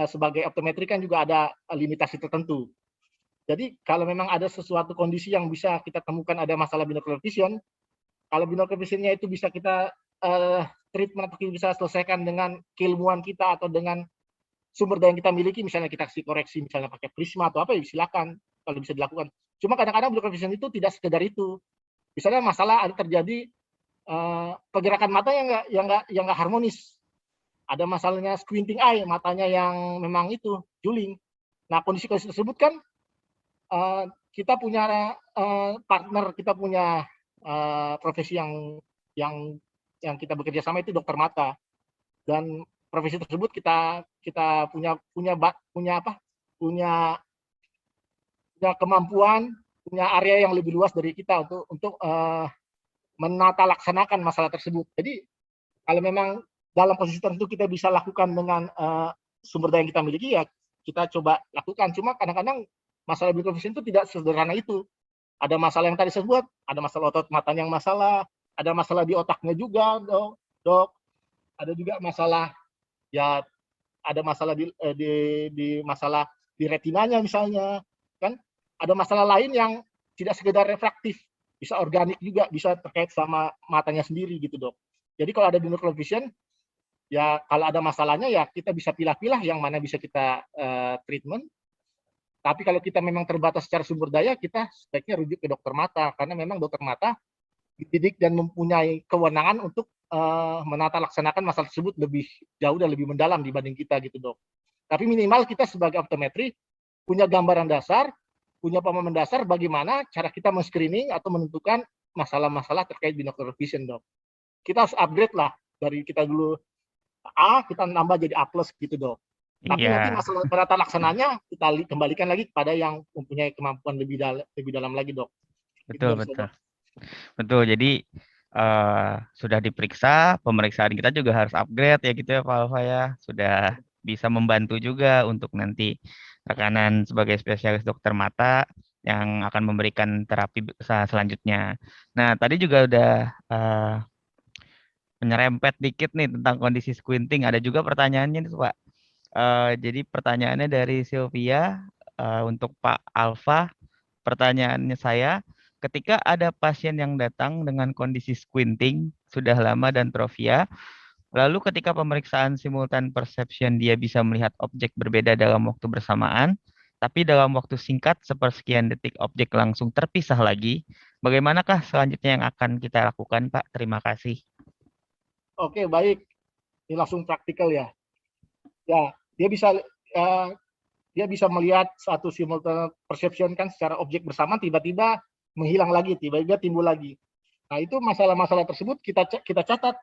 sebagai optometri kan juga ada limitasi tertentu. Jadi kalau memang ada sesuatu kondisi yang bisa kita temukan ada masalah binocular vision, kalau binocular visionnya itu bisa kita treatment atau bisa selesaikan dengan keilmuan kita atau dengan sumber daya yang kita miliki, misalnya kita kasih koreksi misalnya pakai prisma atau apa ya silakan kalau bisa dilakukan. Cuma kadang-kadang binocular vision itu tidak sekedar itu. Misalnya masalah ada terjadi pergerakan mata yang nggak harmonis. Ada masalahnya squinting eye, matanya yang memang itu juling. Nah kondisi-kondisi tersebut kan kita punya partner, kita punya profesi yang yang kita bekerja sama itu dokter mata, dan profesi tersebut kita kita punya apa? Punya punya kemampuan, punya area yang lebih luas dari kita untuk menata laksanakan masalah tersebut. Jadi kalau memang dalam posisi tertentu kita bisa lakukan dengan sumber daya yang kita miliki ya kita coba lakukan. Cuma kadang-kadang masalah bioprofesi itu tidak sederhana itu. Ada masalah yang tadi sebut, ada masalah otot matanya yang masalah, ada masalah di otaknya juga, dok. Ada juga masalah ya ada masalah di masalah di retinanya misalnya, kan? Ada masalah lain yang tidak sekedar refraktif, bisa organik juga, bisa terkait sama matanya sendiri gitu dok. Jadi kalau ada binocular vision, ya kalau ada masalahnya ya kita bisa pilah-pilah yang mana bisa kita treatment. Tapi kalau kita memang terbatas secara sumber daya, kita sebaiknya rujuk ke dokter mata karena memang dokter mata dididik dan mempunyai kewenangan untuk menata laksanakan masalah tersebut lebih jauh dan lebih mendalam dibanding kita gitu dok. Tapi minimal kita sebagai optometri punya gambaran dasar, punya pemahaman dasar bagaimana cara kita men-screening atau menentukan masalah-masalah terkait binocular vision dok. Kita harus upgrade lah dari kita dulu A, kita nambah jadi A plus gitu dok. Tapi nanti Iya, masalah penata laksananya kita kembalikan lagi kepada yang mempunyai kemampuan lebih dalam lagi dok. Itu betul dari saya betul. dok. Betul. Jadi sudah diperiksa, pemeriksaan kita juga harus upgrade ya gitu ya Pak Alfa ya. Sudah bisa membantu juga untuk nanti rekanan sebagai spesialis dokter mata yang akan memberikan terapi selanjutnya. Nah, tadi juga udah menyerempet dikit nih tentang kondisi squinting. Ada juga pertanyaannya nih Pak. Jadi pertanyaannya dari Sylvia untuk Pak Alfa. Pertanyaannya saya, ketika ada pasien yang datang dengan kondisi squinting sudah lama dan tropia, lalu ketika pemeriksaan simultan perception dia bisa melihat objek berbeda dalam waktu bersamaan, tapi dalam waktu singkat sepersekian detik objek langsung terpisah lagi. Bagaimanakah selanjutnya yang akan kita lakukan, Pak? Terima kasih. Oke baik, ini langsung praktikal ya. Ya dia bisa dia bisa melihat satu simultaneous perception kan secara objek bersama tiba-tiba menghilang lagi, tiba-tiba timbul lagi. Nah, itu masalah-masalah tersebut kita catat.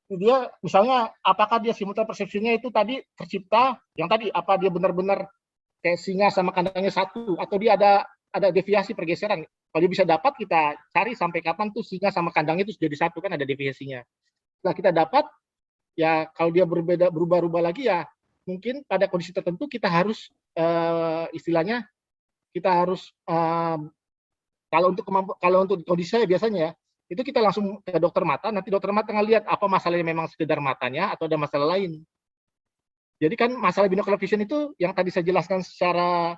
Dia misalnya apakah dia simultan persepsinya itu tadi tercipta yang tadi apa dia benar-benar kayak singa sama kandangnya satu atau dia ada deviasi pergeseran. Kalau dia bisa dapat kita cari sampai kapan tuh singa sama kandangnya itu jadi satu kan ada deviasinya. Setelah kita dapat ya kalau dia berubah-ubah lagi ya mungkin pada kondisi tertentu kita harus istilahnya kita harus kalau untuk kondisi saya biasanya ya itu kita langsung ke dokter mata, nanti dokter mata ngelihat apa masalahnya memang sekedar matanya atau ada masalah lain. Jadi kan masalah binocular vision itu yang tadi saya jelaskan secara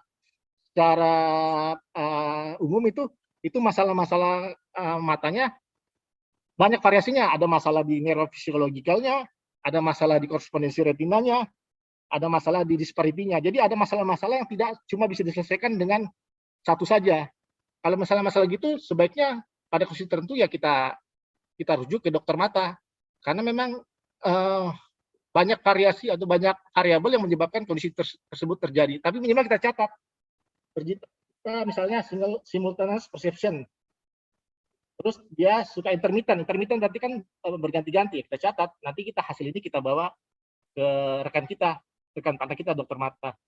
umum itu masalah-masalah matanya banyak variasinya. Ada masalah di neurofisiologikalnya, ada masalah di korespondensi retinanya, ada masalah di disparitinya. Jadi ada masalah-masalah yang tidak cuma bisa diselesaikan dengan satu saja. Kalau masalah-masalah gitu sebaiknya pada kondisi tertentu ya kita rujuk ke dokter mata karena memang banyak variasi atau banyak variabel yang menyebabkan kondisi tersebut terjadi. Tapi minimal kita catat. Misalnya simultaneous perception. Terus dia suka intermittent. Intermittent berarti kan berganti-ganti. Kita catat. Nanti kita hasil ini kita bawa ke rekan mata kita dokter mata.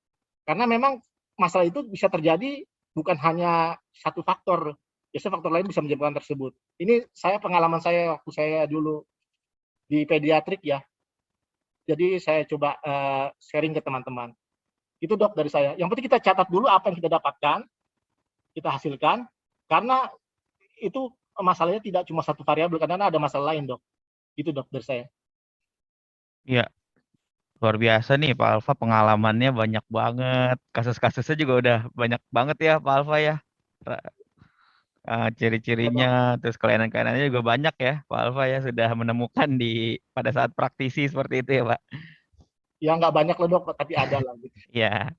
Karena memang masalah itu bisa terjadi bukan hanya satu faktor. Biasanya faktor lain bisa menyebabkan tersebut. Ini pengalaman saya waktu saya dulu di pediatrik ya. Jadi saya coba sharing ke teman-teman. Itu dok dari saya. Yang penting kita catat dulu apa yang kita dapatkan, kita hasilkan. Karena itu masalahnya tidak cuma satu variabel, karena ada masalah lain dok. Itu dok dari saya. Iya, luar biasa nih Pak Alfa, pengalamannya banyak banget. Kasus-kasusnya juga udah banyak banget ya Pak Alfa ya. Ya, dok. Ciri-cirinya, terus kelainan-kelainannya juga banyak ya Pak Alfa ya, sudah menemukan pada saat praktisi seperti itu ya Pak. Ya nggak banyak loh dok, tapi ada lah. Gitu. Ya,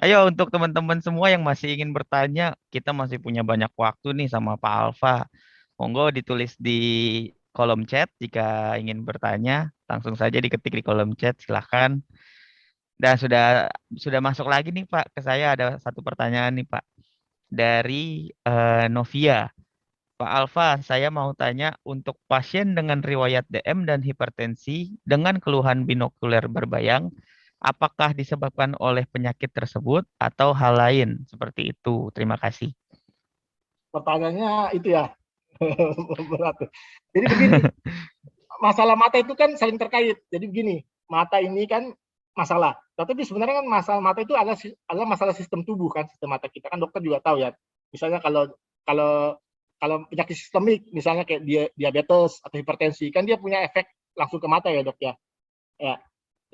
ayo untuk teman-teman semua yang masih ingin bertanya, kita masih punya banyak waktu nih sama Pak Alfa. Monggo ditulis di kolom chat jika ingin bertanya, langsung saja diketik di kolom chat, silahkan. Dan sudah masuk lagi nih Pak, ke saya ada satu pertanyaan nih Pak dari Novia. Pak Alfa, saya mau tanya untuk pasien dengan riwayat DM dan hipertensi dengan keluhan binokuler berbayang, apakah disebabkan oleh penyakit tersebut atau hal lain seperti itu? Terima kasih. Pertanyaannya itu ya berat. Jadi begini, masalah mata itu kan saling terkait. Jadi begini, mata ini kan masalah. Tapi sebenarnya kan masalah mata itu adalah masalah sistem tubuh kan, sistem mata kita kan dokter juga tahu ya. Misalnya kalau kalau penyakit sistemik, misalnya kayak diabetes atau hipertensi, kan dia punya efek langsung ke mata ya dok ya. Ya,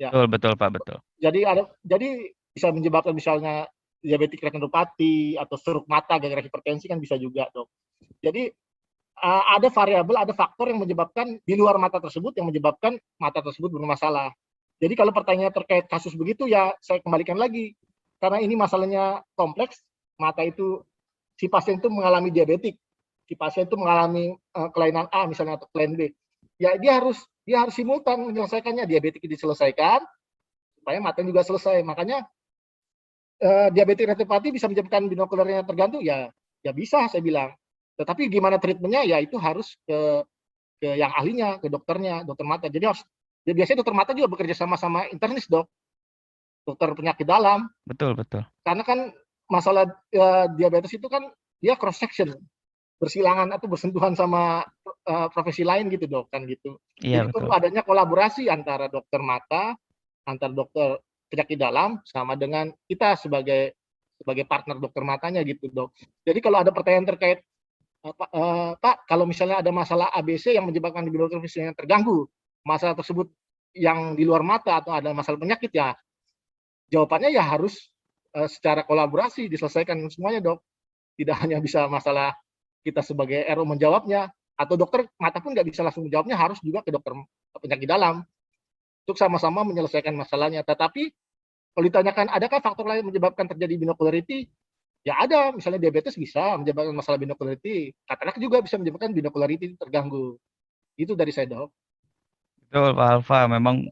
ya. Betul, betul Pak, betul. Jadi bisa menyebabkan misalnya diabetik retinopati atau stroke mata gara-gara hipertensi kan bisa juga dok. Jadi ada variabel, ada faktor yang menyebabkan di luar mata tersebut yang menyebabkan mata tersebut bermasalah. Jadi kalau pertanyaan terkait kasus begitu ya saya kembalikan lagi karena ini masalahnya kompleks, mata itu si pasien itu mengalami diabetik, si pasien itu mengalami kelainan A misalnya atau kelainan B. Ya dia harus simultan menyelesaikannya, diabetik diselesaikan supaya mata juga selesai. Makanya diabetik retinopati bisa menyebabkan binokulernya terganggu ya bisa saya bilang. Tetapi gimana treatmentnya ya itu harus ke yang ahlinya, ke dokternya, dokter mata. Jadi biasanya dokter mata juga bekerja sama internis dok, dokter penyakit dalam. Betul, betul. Karena kan masalah diabetes itu kan dia cross section, bersilangan atau bersentuhan sama profesi lain gitu dok kan gitu. Iya, Jadi perlu betul. adanya kolaborasi antara dokter mata, antara dokter penyakit dalam sama dengan kita sebagai partner dokter matanya gitu dok. Jadi kalau ada pertanyaan terkait Pak, kalau misalnya ada masalah ABC yang menyebabkan binokular vision yang terganggu, masalah tersebut yang di luar mata atau ada masalah penyakit ya, jawabannya ya harus secara kolaborasi diselesaikan semuanya dok. Tidak hanya bisa masalah kita sebagai RO menjawabnya, atau dokter mata pun nggak bisa langsung menjawabnya, harus juga ke dokter penyakit dalam untuk sama-sama menyelesaikan masalahnya. Tetapi kalau ditanyakan adakah faktor lain menyebabkan terjadi binocularity, ya ada, misalnya diabetes bisa menyebabkan masalah binocularity, katarak juga bisa menyebabkan binocularity terganggu. Itu dari saya dok. Betul Pak Alfa, memang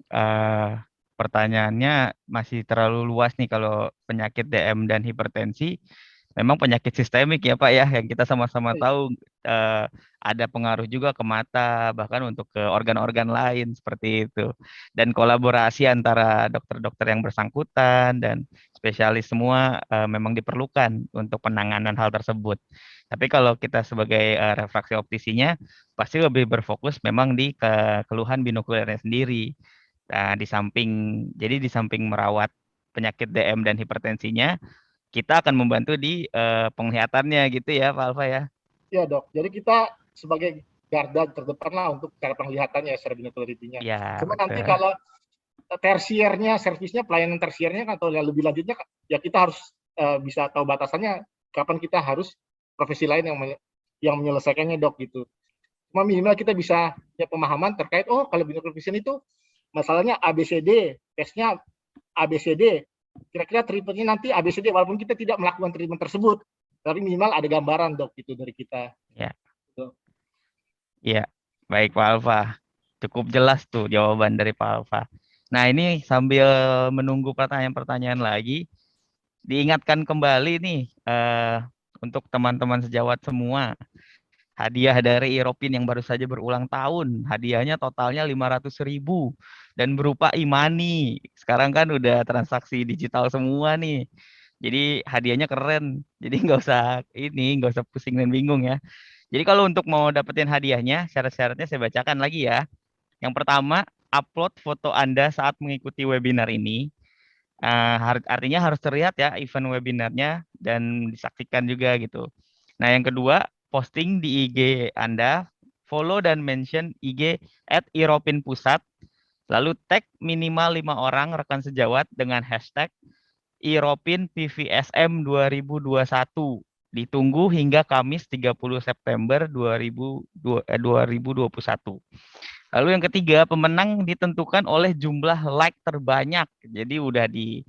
pertanyaannya masih terlalu luas nih kalau penyakit DM dan hipertensi. Memang penyakit sistemik ya Pak ya, yang kita sama-sama tahu ada pengaruh juga ke mata, bahkan untuk ke organ-organ lain seperti itu. Dan kolaborasi antara dokter-dokter yang bersangkutan dan spesialis semua memang diperlukan untuk penanganan hal tersebut. Tapi kalau kita sebagai refraksi optisinya, pasti lebih berfokus memang di keluhan binokulernya sendiri. Nah, di samping merawat penyakit DM dan hipertensinya, kita akan membantu di penglihatannya gitu ya, Pak Alfa ya. Ya dok, jadi kita sebagai garda terdepan lah untuk cara penglihatannya secara binokularitinya. Ya, Cuma nanti betul. kalau tersiernya, servisnya, pelayanan tersiernya atau yang lebih lanjutnya, ya kita harus bisa tahu batasannya kapan kita harus profesi lain yang menyelesaikannya dok gitu. Cuma minimal kita bisa punya pemahaman terkait, oh kalau binocular vision itu masalahnya ABCD, tesnya ABCD, kira-kira treatmentnya nanti ABCD, walaupun kita tidak melakukan treatment tersebut, tapi minimal ada gambaran dok itu dari kita. Ya, Gitu. ya. Baik Pak Alfa. Cukup jelas tuh jawaban dari Pak Alfa. Nah, ini sambil menunggu pertanyaan-pertanyaan lagi, diingatkan kembali nih untuk teman-teman sejawat semua. Hadiah dari Iropin yang baru saja berulang tahun. Hadiahnya totalnya 500.000 dan berupa e-money. Sekarang kan udah transaksi digital semua nih. Jadi hadiahnya keren. Jadi nggak usah pusing dan bingung ya. Jadi kalau untuk mau dapetin hadiahnya, syarat-syaratnya saya bacakan lagi ya. Yang pertama, upload foto Anda saat mengikuti webinar ini. Artinya harus terlihat ya event webinarnya dan disaksikan juga gitu. Nah, yang kedua, posting di IG Anda, follow dan mention IG @iropinpusat, lalu tag minimal 5 orang rekan sejawat dengan hashtag Iropin PVSM 2021. Ditunggu hingga Kamis 30 September 2021. Lalu yang ketiga, pemenang ditentukan oleh jumlah like terbanyak. Jadi udah di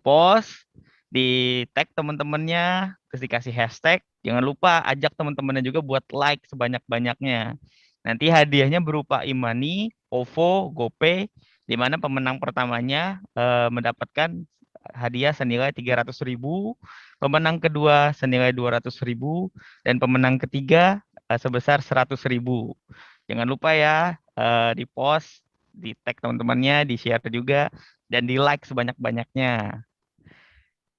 post, di tag teman-temannya, terus dikasih hashtag. Jangan lupa ajak teman-temannya juga buat like sebanyak-banyaknya. Nanti hadiahnya berupa e-money, OVO, GoPay, di mana pemenang pertamanya mendapatkan hadiah senilai 300.000, pemenang kedua senilai 200.000, dan pemenang ketiga sebesar 100.000. Jangan lupa ya, di post, di tag teman-temannya, di share juga, dan di like sebanyak-banyaknya.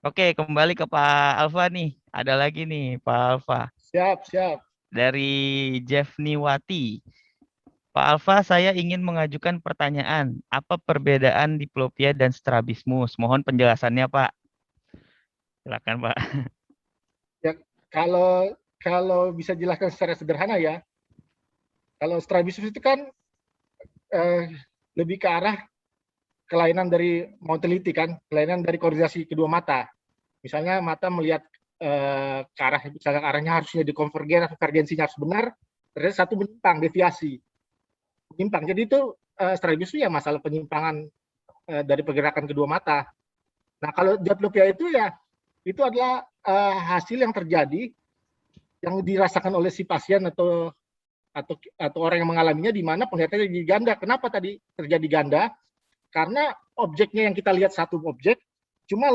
Oke, kembali ke Pak Alfa nih. Ada lagi nih, Pak Alfa. Siap, siap. Dari Jeff Niwati. Pak Alfa, saya ingin mengajukan pertanyaan. Apa perbedaan diplopia dan strabismus? Mohon penjelasannya, Pak. Silakan, Pak. Ya, kalau bisa jelaskan secara sederhana ya, kalau strabismus itu kan eh, lebih ke arah kelainan dari motility kan, kelainan dari koordinasi kedua mata. Misalnya mata melihat ke arah, misalnya arahnya harusnya dikonvergen atau konvergensinya harus benar, ternyata satu menyimpang, deviasi. Menyimpang. Jadi itu strabismus ya masalah penyimpangan dari pergerakan kedua mata. Nah, kalau diplopia itu ya itu adalah hasil yang terjadi yang dirasakan oleh si pasien atau orang yang mengalaminya di mana penglihatannya jadi ganda. Kenapa tadi terjadi ganda? Karena objeknya yang kita lihat satu objek, cuma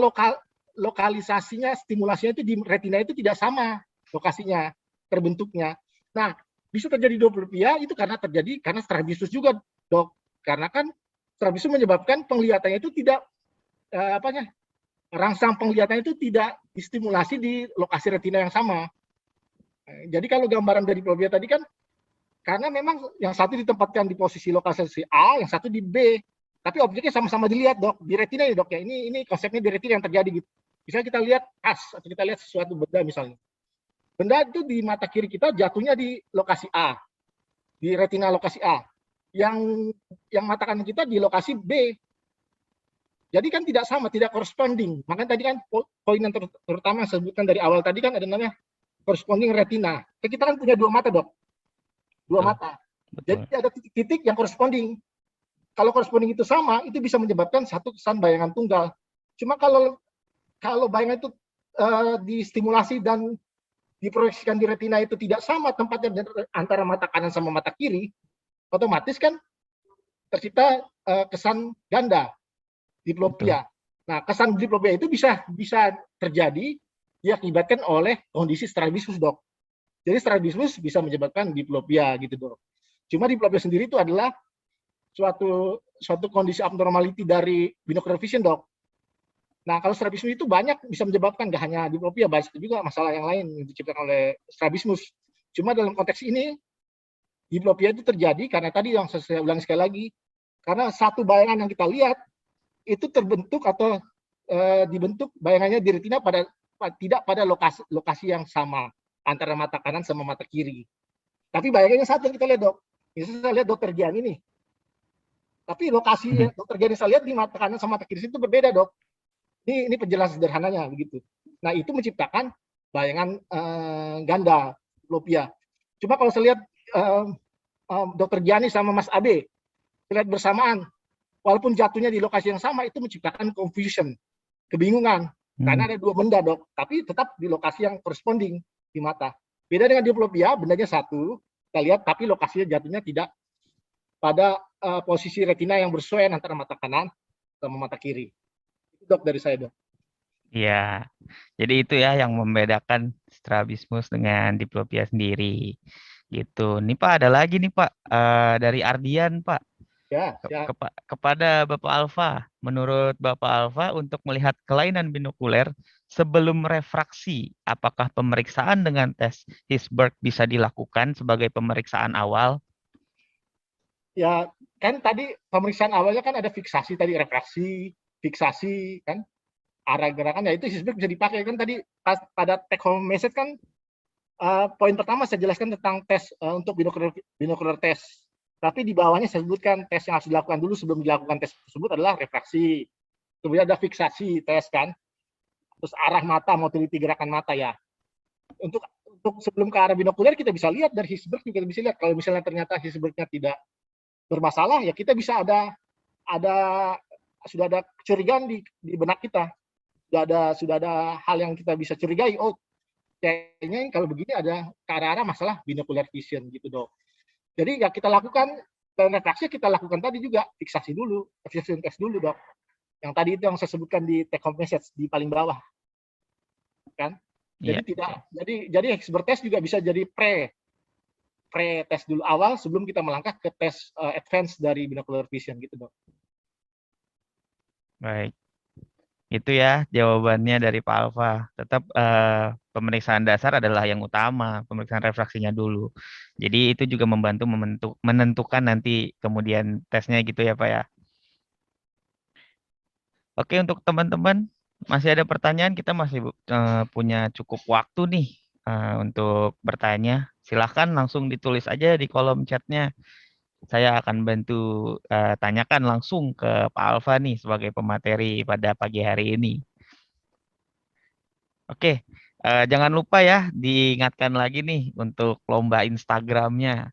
lokalisasinya, stimulasinya itu di retina itu tidak sama lokasinya, terbentuknya. Nah, bisa terjadi diplopia itu karena strabismus juga, dok. Karena kan strabismus menyebabkan penglihatannya itu tidak rangsang penglihatan itu tidak distimulasi di lokasi retina yang sama. Jadi kalau gambaran dari diplopia tadi kan karena memang yang satu ditempatkan di posisi lokalisasi A, yang satu di B. Tapi objeknya sama-sama dilihat, dok. Di retina ya, dok. Ya, ini konsepnya di retina yang terjadi gitu. Misalnya kita lihat atau kita lihat sesuatu benda misalnya. Benda itu di mata kiri kita jatuhnya di lokasi A, di retina lokasi A. Yang mata kanan kita di lokasi B. Jadi kan tidak sama, tidak corresponding. Makanya tadi kan poin yang terutama yang saya sebutkan dari awal tadi kan ada namanya corresponding retina. Kita kan punya dua mata, dok. Dua Betul. mata. Jadi ada titik-titik yang corresponding. Kalau corresponding itu sama, itu bisa menyebabkan satu kesan bayangan tunggal. Cuma kalau bayangan itu distimulasi dan diproyeksikan di retina itu tidak sama tempatnya antara mata kanan sama mata kiri, otomatis kan tercipta kesan ganda. diplopia. Nah, kesan diplopia itu bisa terjadi diakibatkan oleh kondisi strabismus, Dok. Jadi strabismus bisa menyebabkan diplopia gitu, Dok. Cuma diplopia sendiri itu adalah suatu kondisi abnormality dari binocular vision, Dok. Nah, kalau strabismus itu banyak bisa menyebabkan nggak hanya diplopia, banyak juga masalah yang lain yang diciptakan oleh strabismus. Cuma dalam konteks ini, diplopia itu terjadi karena tadi yang saya ulang sekali lagi, karena satu bayangan yang kita lihat itu terbentuk atau dibentuk bayangannya di retina tidak pada lokasi yang sama antara mata kanan sama mata kiri. Tapi bayangannya satu yang kita lihat, Dok. Misalnya saya lihat dokter Giani nih, tapi lokasi dokter Giani saya lihat di mata kanan sama mata kiri itu berbeda, Dok. Ini penjelasan sederhananya begitu. Nah, itu menciptakan bayangan ganda diplopia. Cuma kalau saya lihat dokter Giani sama Mas Abe, saya lihat bersamaan, walaupun jatuhnya di lokasi yang sama, itu menciptakan confusion, kebingungan. Karena ada dua benda, Dok, tapi tetap di lokasi yang corresponding di mata. Beda dengan diplopia, bendanya satu, kita lihat, tapi lokasinya jatuhnya tidak pada posisi retina yang bersesuaian antara mata kanan sama mata kiri. Itu, Dok, dari saya, Dok. Iya, jadi itu ya yang membedakan strabismus dengan diplopia sendiri. Gitu. Nih Pak, ada lagi nih Pak, dari Ardian Pak. Ya, ya. Kepada Bapak Alfa, menurut Bapak Alfa untuk melihat kelainan binokuler sebelum refraksi, apakah pemeriksaan dengan tes Hirschberg bisa dilakukan sebagai pemeriksaan awal? Ya, kan tadi pemeriksaan awalnya kan ada fiksasi tadi, refraksi, fiksasi, kan arah gerakan, ya itu sebenarnya bisa dipakai kan tadi pada take home message kan poin pertama saya jelaskan tentang tes untuk binocular test. Tapi di bawahnya saya sebutkan tes yang harus dilakukan dulu sebelum dilakukan tes tersebut adalah refraksi. Kemudian ada fiksasi tes kan. Terus arah mata, motility gerakan mata ya. Untuk sebelum ke arah binokuler kita bisa lihat dari Hirschberg juga bisa lihat kalau misalnya ternyata Hirschbergnya tidak bermasalah ya kita bisa ada sudah ada kecurigaan di benak kita. Sudah ada hal yang kita bisa curigai. Oh, kayaknya kalau begini ada ke arah-arah masalah binocular vision gitu, Dok. Jadi ya kita lakukan dan refraksi kita lakukan tadi juga fiksasi dulu, vision test dulu, Dok. Yang tadi itu yang saya sebutkan di take home message di paling bawah. Kan? Jadi Iya, tidak jadi expert test juga bisa jadi pre test dulu awal sebelum kita melangkah ke tes advance dari binocular vision gitu, Dok. baik. Itu ya jawabannya dari Pak Alfa. Tetap pemeriksaan dasar adalah yang utama, pemeriksaan refraksinya dulu. Jadi itu juga membantu menentukan nanti kemudian tesnya gitu ya Pak ya. Oke, untuk teman-teman, masih ada pertanyaan? Kita masih punya cukup waktu nih untuk bertanya. Silahkan langsung ditulis aja di kolom chatnya. Saya akan bantu tanyakan langsung ke Pak Alfa nih sebagai pemateri pada pagi hari ini. Oke, jangan lupa ya diingatkan lagi nih untuk lomba Instagramnya,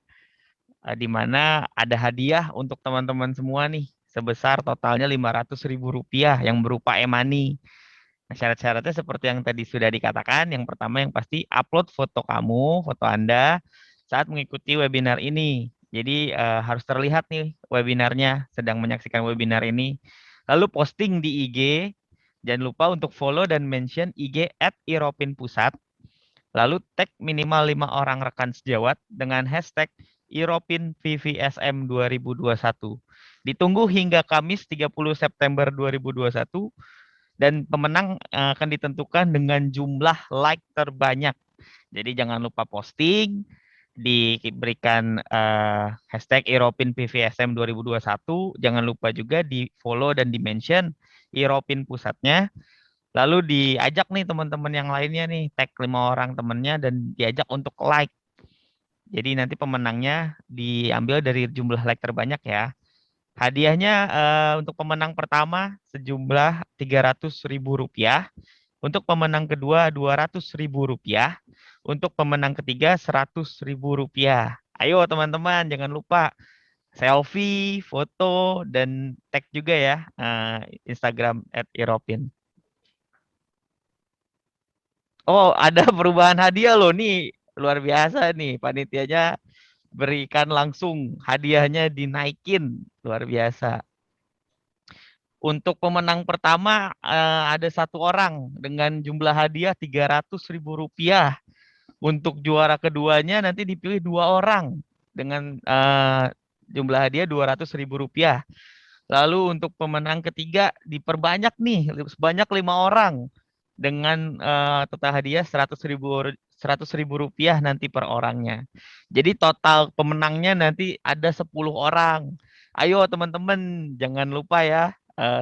di mana ada hadiah untuk teman-teman semua nih sebesar totalnya Rp500.000 yang berupa e-money. Nah, syarat-syaratnya seperti yang tadi sudah dikatakan. Yang pertama yang pasti upload foto kamu, foto Anda saat mengikuti webinar ini. Jadi harus terlihat nih webinarnya, sedang menyaksikan webinar ini. Lalu posting di IG. Jangan lupa untuk follow dan mention IG @iropinpusat. Lalu tag minimal 5 orang rekan sejawat dengan hashtag IropinVVSM 2021. Ditunggu hingga Kamis 30 September 2021 dan pemenang akan ditentukan dengan jumlah like terbanyak. Jadi jangan lupa posting, diberikan hashtag Iropin PVSM 2021. Jangan lupa juga di follow dan di mention Iropin pusatnya. Lalu diajak nih teman-teman yang lainnya nih, tag 5 orang temennya dan diajak untuk like. Jadi nanti pemenangnya diambil dari jumlah like terbanyak ya. Hadiahnya untuk pemenang pertama sejumlah Rp300.000, untuk pemenang kedua Rp200.000, untuk pemenang ketiga Rp100.000. Ayo teman-teman, jangan lupa selfie, foto, dan tag juga ya Instagram @iropin. Oh, ada perubahan hadiah loh nih, luar biasa nih panitianya berikan langsung hadiahnya dinaikin, luar biasa. Untuk pemenang pertama ada 1 orang dengan jumlah hadiah Rp300.000. Untuk juara keduanya nanti dipilih 2 orang dengan jumlah hadiah Rp200.000. Lalu untuk pemenang ketiga diperbanyak nih sebanyak 5 orang dengan total hadiah Rp100.000 nanti per orangnya. Jadi total pemenangnya nanti ada 10 orang. Ayo teman-teman, jangan lupa ya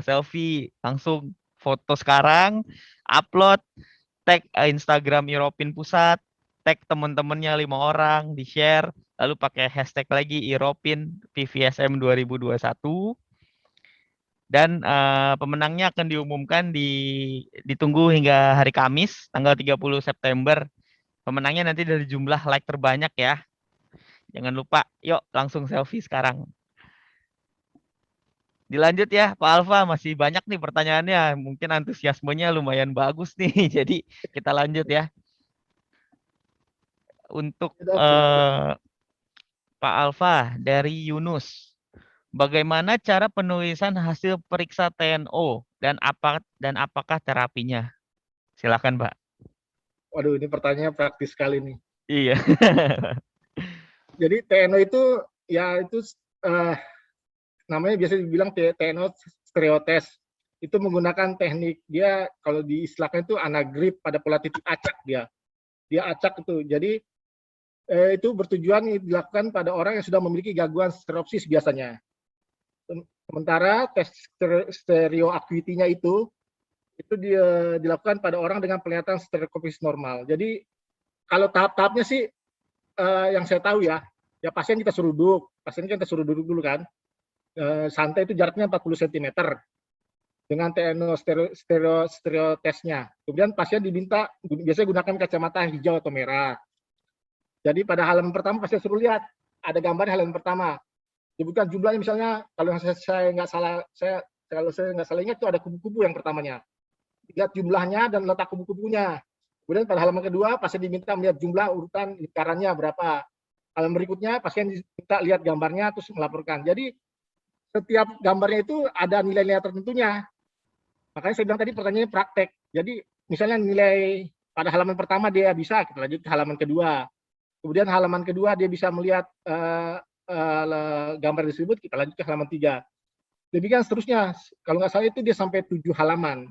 selfie langsung foto sekarang, upload, tag Instagram Iropin Pusat, tag teman-temannya 5 orang, di-share, lalu pakai hashtag lagi Iropin PVSM 2021. Dan pemenangnya akan diumumkan ditunggu hingga hari Kamis tanggal 30 September. Pemenangnya nanti dari jumlah like terbanyak ya. Jangan lupa, yuk langsung selfie sekarang. Dilanjut ya, Pak Alfa, masih banyak nih pertanyaannya. Mungkin antusiasmenya lumayan bagus nih. Jadi kita lanjut ya. Untuk Dok, silakan. Pak Alfa dari Yunus. Bagaimana cara penulisan hasil periksa TNO dan apakah terapinya? Silakan, Pak. Waduh, ini pertanyaannya praktis sekali nih. Iya. Jadi TNO itu ya itu eh, namanya biasa dibilang TNO stereotest. Itu menggunakan teknik dia kalau diistilahkan itu anagrip pada pola titik acak dia. Dia acak itu. Jadi itu bertujuan dilakukan pada orang yang sudah memiliki gangguan stereopsis biasanya. Sementara tes stereoacuity-nya itu dia dilakukan pada orang dengan penglihatan stereoskopis normal. Jadi kalau tahap-tahapnya sih yang saya tahu ya pasien kita suruh duduk, dulu kan, santai itu jaraknya 40 cm dengan TNO stereo testnya. Kemudian pasien diminta biasanya gunakan kacamata hijau atau merah. Jadi pada halaman pertama pasien suruh lihat ada gambar halaman pertama. Sebutkan jumlahnya misalnya kalau saya nggak salah ingat itu ada kubu-kubu yang pertamanya. Lihat jumlahnya dan letak kubu-kubunya. Kemudian pada halaman kedua pasien diminta melihat jumlah urutan lingkarannya berapa. Halaman berikutnya pasien diminta lihat gambarnya terus melaporkan. Jadi setiap gambarnya itu ada nilai-nilai tertentunya. Makanya saya bilang tadi pertanyaannya praktek. Jadi misalnya nilai pada halaman pertama dia bisa, kita lanjut ke halaman kedua. Kemudian halaman kedua dia bisa melihat gambar tersebut, kita lanjut ke halaman 3. Demikian seterusnya. Kalau nggak salah itu dia sampai 7 halaman.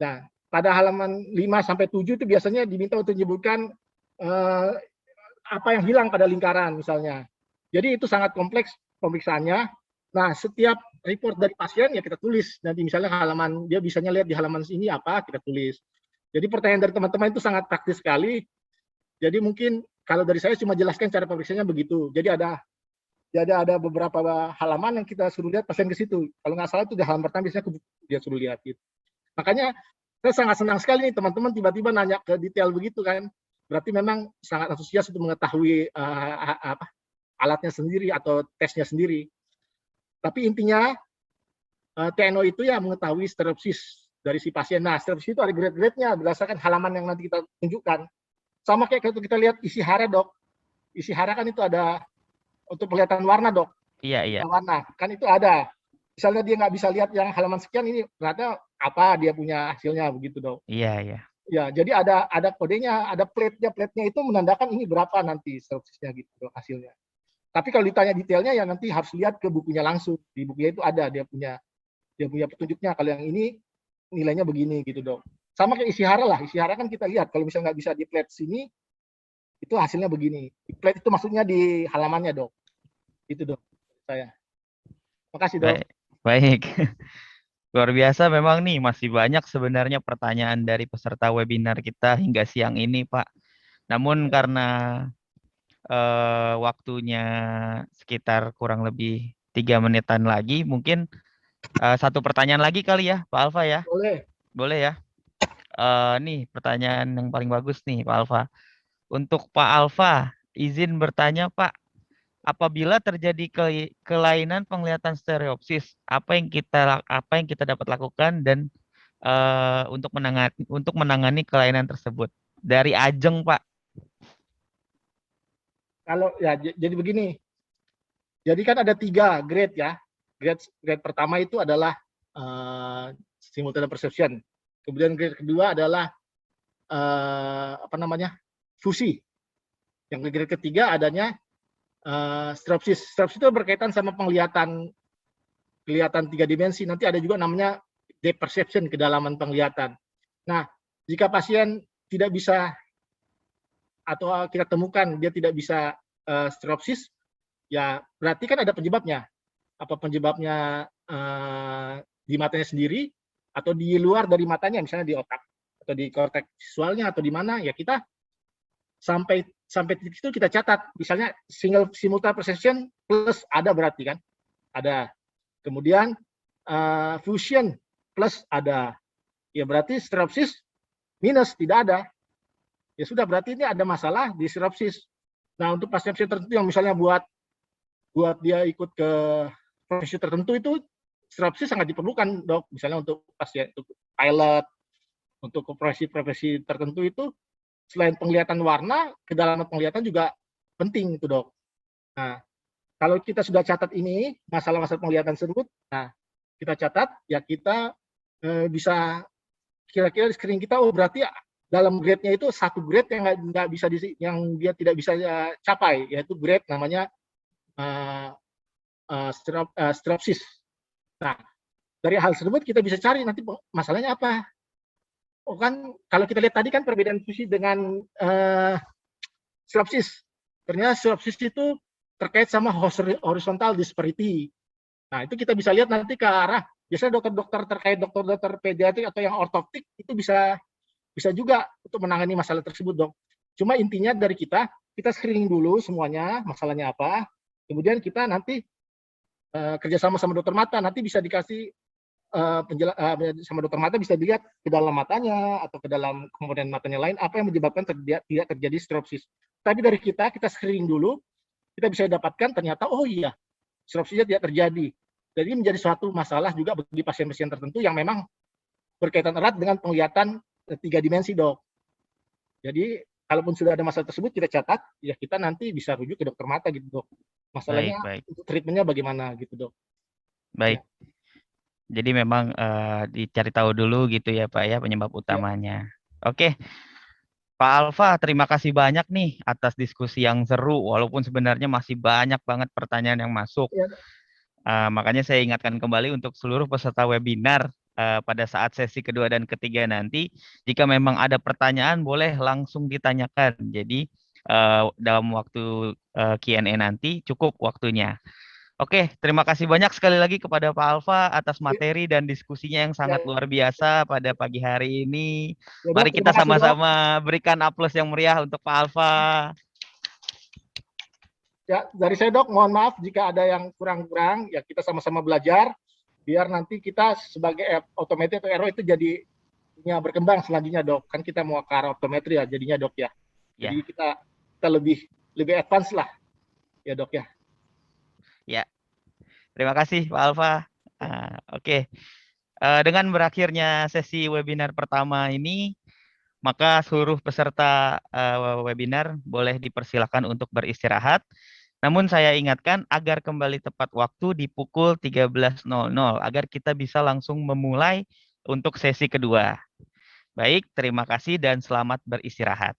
Nah, pada halaman 5 sampai 7 itu biasanya diminta untuk menyebutkan apa yang hilang pada lingkaran misalnya. Jadi itu sangat kompleks pemeriksaannya. Nah, setiap report dari pasien ya kita tulis. Nanti misalnya halaman dia bisanya lihat di halaman ini apa, kita tulis. Jadi pertanyaan dari teman-teman itu sangat praktis sekali. Jadi mungkin kalau dari saya cuma jelaskan cara pemeriksaannya begitu. Jadi ada beberapa halaman yang kita suruh lihat pasien ke situ. Kalau nggak salah itu di halaman pertama biasanya dia suruh lihat gitu. Makanya saya sangat senang sekali nih teman-teman tiba-tiba nanya ke detail begitu kan. Berarti memang sangat antusias untuk mengetahui alatnya sendiri atau tesnya sendiri. Tapi intinya TNO itu ya mengetahui stereopsis dari si pasien. Nah, stereopsis itu ada grade-grade-nya berdasarkan halaman yang nanti kita tunjukkan. Sama kayak kalau kita lihat isi hara, Dok. Isi hara kan itu ada untuk penglihatan warna, Dok. Iya. Warna kan itu ada. Misalnya dia nggak bisa lihat yang halaman sekian ini ternyata apa dia punya hasilnya begitu, Dok. Iya. Ya, jadi ada kodenya, ada plate-nya. Plate-nya itu menandakan ini berapa nanti stereopsisnya gitu, Dok, hasilnya. Tapi kalau ditanya detailnya ya nanti harus lihat ke bukunya langsung. Di bukunya itu ada dia punya petunjuknya. Kalau yang ini nilainya begini gitu, Dok. Sama kayak isi hara lah. Isi hara kan kita lihat kalau misalnya nggak bisa di plate sini itu hasilnya begini. Di plate itu maksudnya di halamannya, Dok. Itu, Dok. Saya. Makasih, Dok. Baik. Luar biasa memang nih, masih banyak sebenarnya pertanyaan dari peserta webinar kita hingga siang ini, Pak. Namun karena waktunya sekitar kurang lebih 3 menitan lagi, mungkin satu pertanyaan lagi kali ya, Pak Alfa ya. Boleh. Boleh ya. Nih pertanyaan yang paling bagus nih, Pak Alfa. Untuk Pak Alfa, izin bertanya, Pak. Apabila terjadi kelainan penglihatan stereopsis, apa yang kita dapat lakukan dan untuk menangani kelainan tersebut? Dari Ajeng, Pak. Kalau ya jadi begini. Jadi kan ada 3 grade ya. grade pertama itu adalah simultaneous perception. Kemudian grade kedua adalah fusi. Yang grade ketiga adanya stropsis. Stropsis itu berkaitan sama kelihatan 3 dimensi. Nanti ada juga namanya depth perception, kedalaman penglihatan. Nah, jika pasien tidak bisa atau kita temukan dia tidak bisa stropsis, ya berarti kan ada penyebabnya. Apa penyebabnya di matanya sendiri atau di luar dari matanya, misalnya di otak atau di korteks visualnya atau di mana, ya kita sampai titik itu kita catat. Misalnya simultaneous perception plus ada berarti kan, ada. Kemudian fusion plus ada, ya berarti stropsis minus tidak ada. Ya sudah, berarti ini ada masalah di stropsis. Nah, untuk pasien-pasien tertentu yang misalnya buat dia ikut ke profesi tertentu itu stropsis sangat diperlukan, Dok. Misalnya untuk pasien, untuk pilot, untuk profesi tertentu itu selain penglihatan warna, kedalaman penglihatan juga penting itu, Dok. Nah, kalau kita sudah catat ini masalah-masalah penglihatan tersebut, nah kita catat, ya kita bisa kira-kira screening kita, oh berarti dalam grade-nya itu satu grade yang nggak bisa yang dia tidak bisa capai, yaitu grade namanya stropsis. Nah, dari hal tersebut kita bisa cari nanti masalahnya apa. Oh kan, kalau kita lihat tadi kan perbedaan fusi dengan stropsis. Ternyata stropsis itu terkait sama horizontal disparity. Nah, itu kita bisa lihat nanti ke arah, biasanya dokter-dokter terkait dokter pediatrik atau yang ortoptik itu bisa juga untuk menangani masalah tersebut, Dok. Cuma intinya dari kita screening dulu semuanya, masalahnya apa. Kemudian kita nanti kerjasama sama dokter mata, nanti bisa dikasih sama dokter mata, bisa dilihat ke dalam matanya atau ke dalam komponen matanya lain apa yang menyebabkan tidak terjadi stropsis. Tapi dari kita screening dulu, kita bisa dapatkan ternyata oh iya stropsisnya tidak terjadi. Jadi menjadi suatu masalah juga bagi pasien-pasien tertentu yang memang berkaitan erat dengan penglihatan 3 dimensi, Dok. Jadi kalaupun sudah ada masalah tersebut kita catat, ya kita nanti bisa rujuk ke dokter mata gitu, Dok. Masalahnya untuk treatmentnya bagaimana gitu, Dok. Baik. Ya. Jadi memang dicari tahu dulu gitu ya Pak ya penyebab utamanya. Ya. Oke. Pak Alfa, terima kasih banyak nih atas diskusi yang seru, walaupun sebenarnya masih banyak banget pertanyaan yang masuk. Ya. Makanya saya ingatkan kembali untuk seluruh peserta webinar pada saat sesi kedua dan ketiga nanti, jika memang ada pertanyaan boleh langsung ditanyakan. Jadi dalam waktu Q&A nanti cukup waktunya. Oke, terima kasih banyak sekali lagi kepada Pak Alfa atas materi dan diskusinya yang sangat luar biasa pada pagi hari ini. Ya, Dok, mari kita sama-sama berikan aplaus yang meriah untuk Pak Alfa. Ya, dari saya, Dok, mohon maaf jika ada yang kurang-kurang, ya kita sama-sama belajar, biar nanti kita sebagai optometri atau RO itu jadinya berkembang selanjutnya, Dok. Kan kita mau ke arah optometri ya jadinya, Dok ya. Jadi kita lebih advance lah, ya Dok ya. Ya, terima kasih Pak Alfa. Oke. Dengan berakhirnya sesi webinar pertama ini, maka seluruh peserta webinar boleh dipersilakan untuk beristirahat. Namun saya ingatkan agar kembali tepat waktu di pukul 13.00 agar kita bisa langsung memulai untuk sesi kedua. Baik, terima kasih dan selamat beristirahat.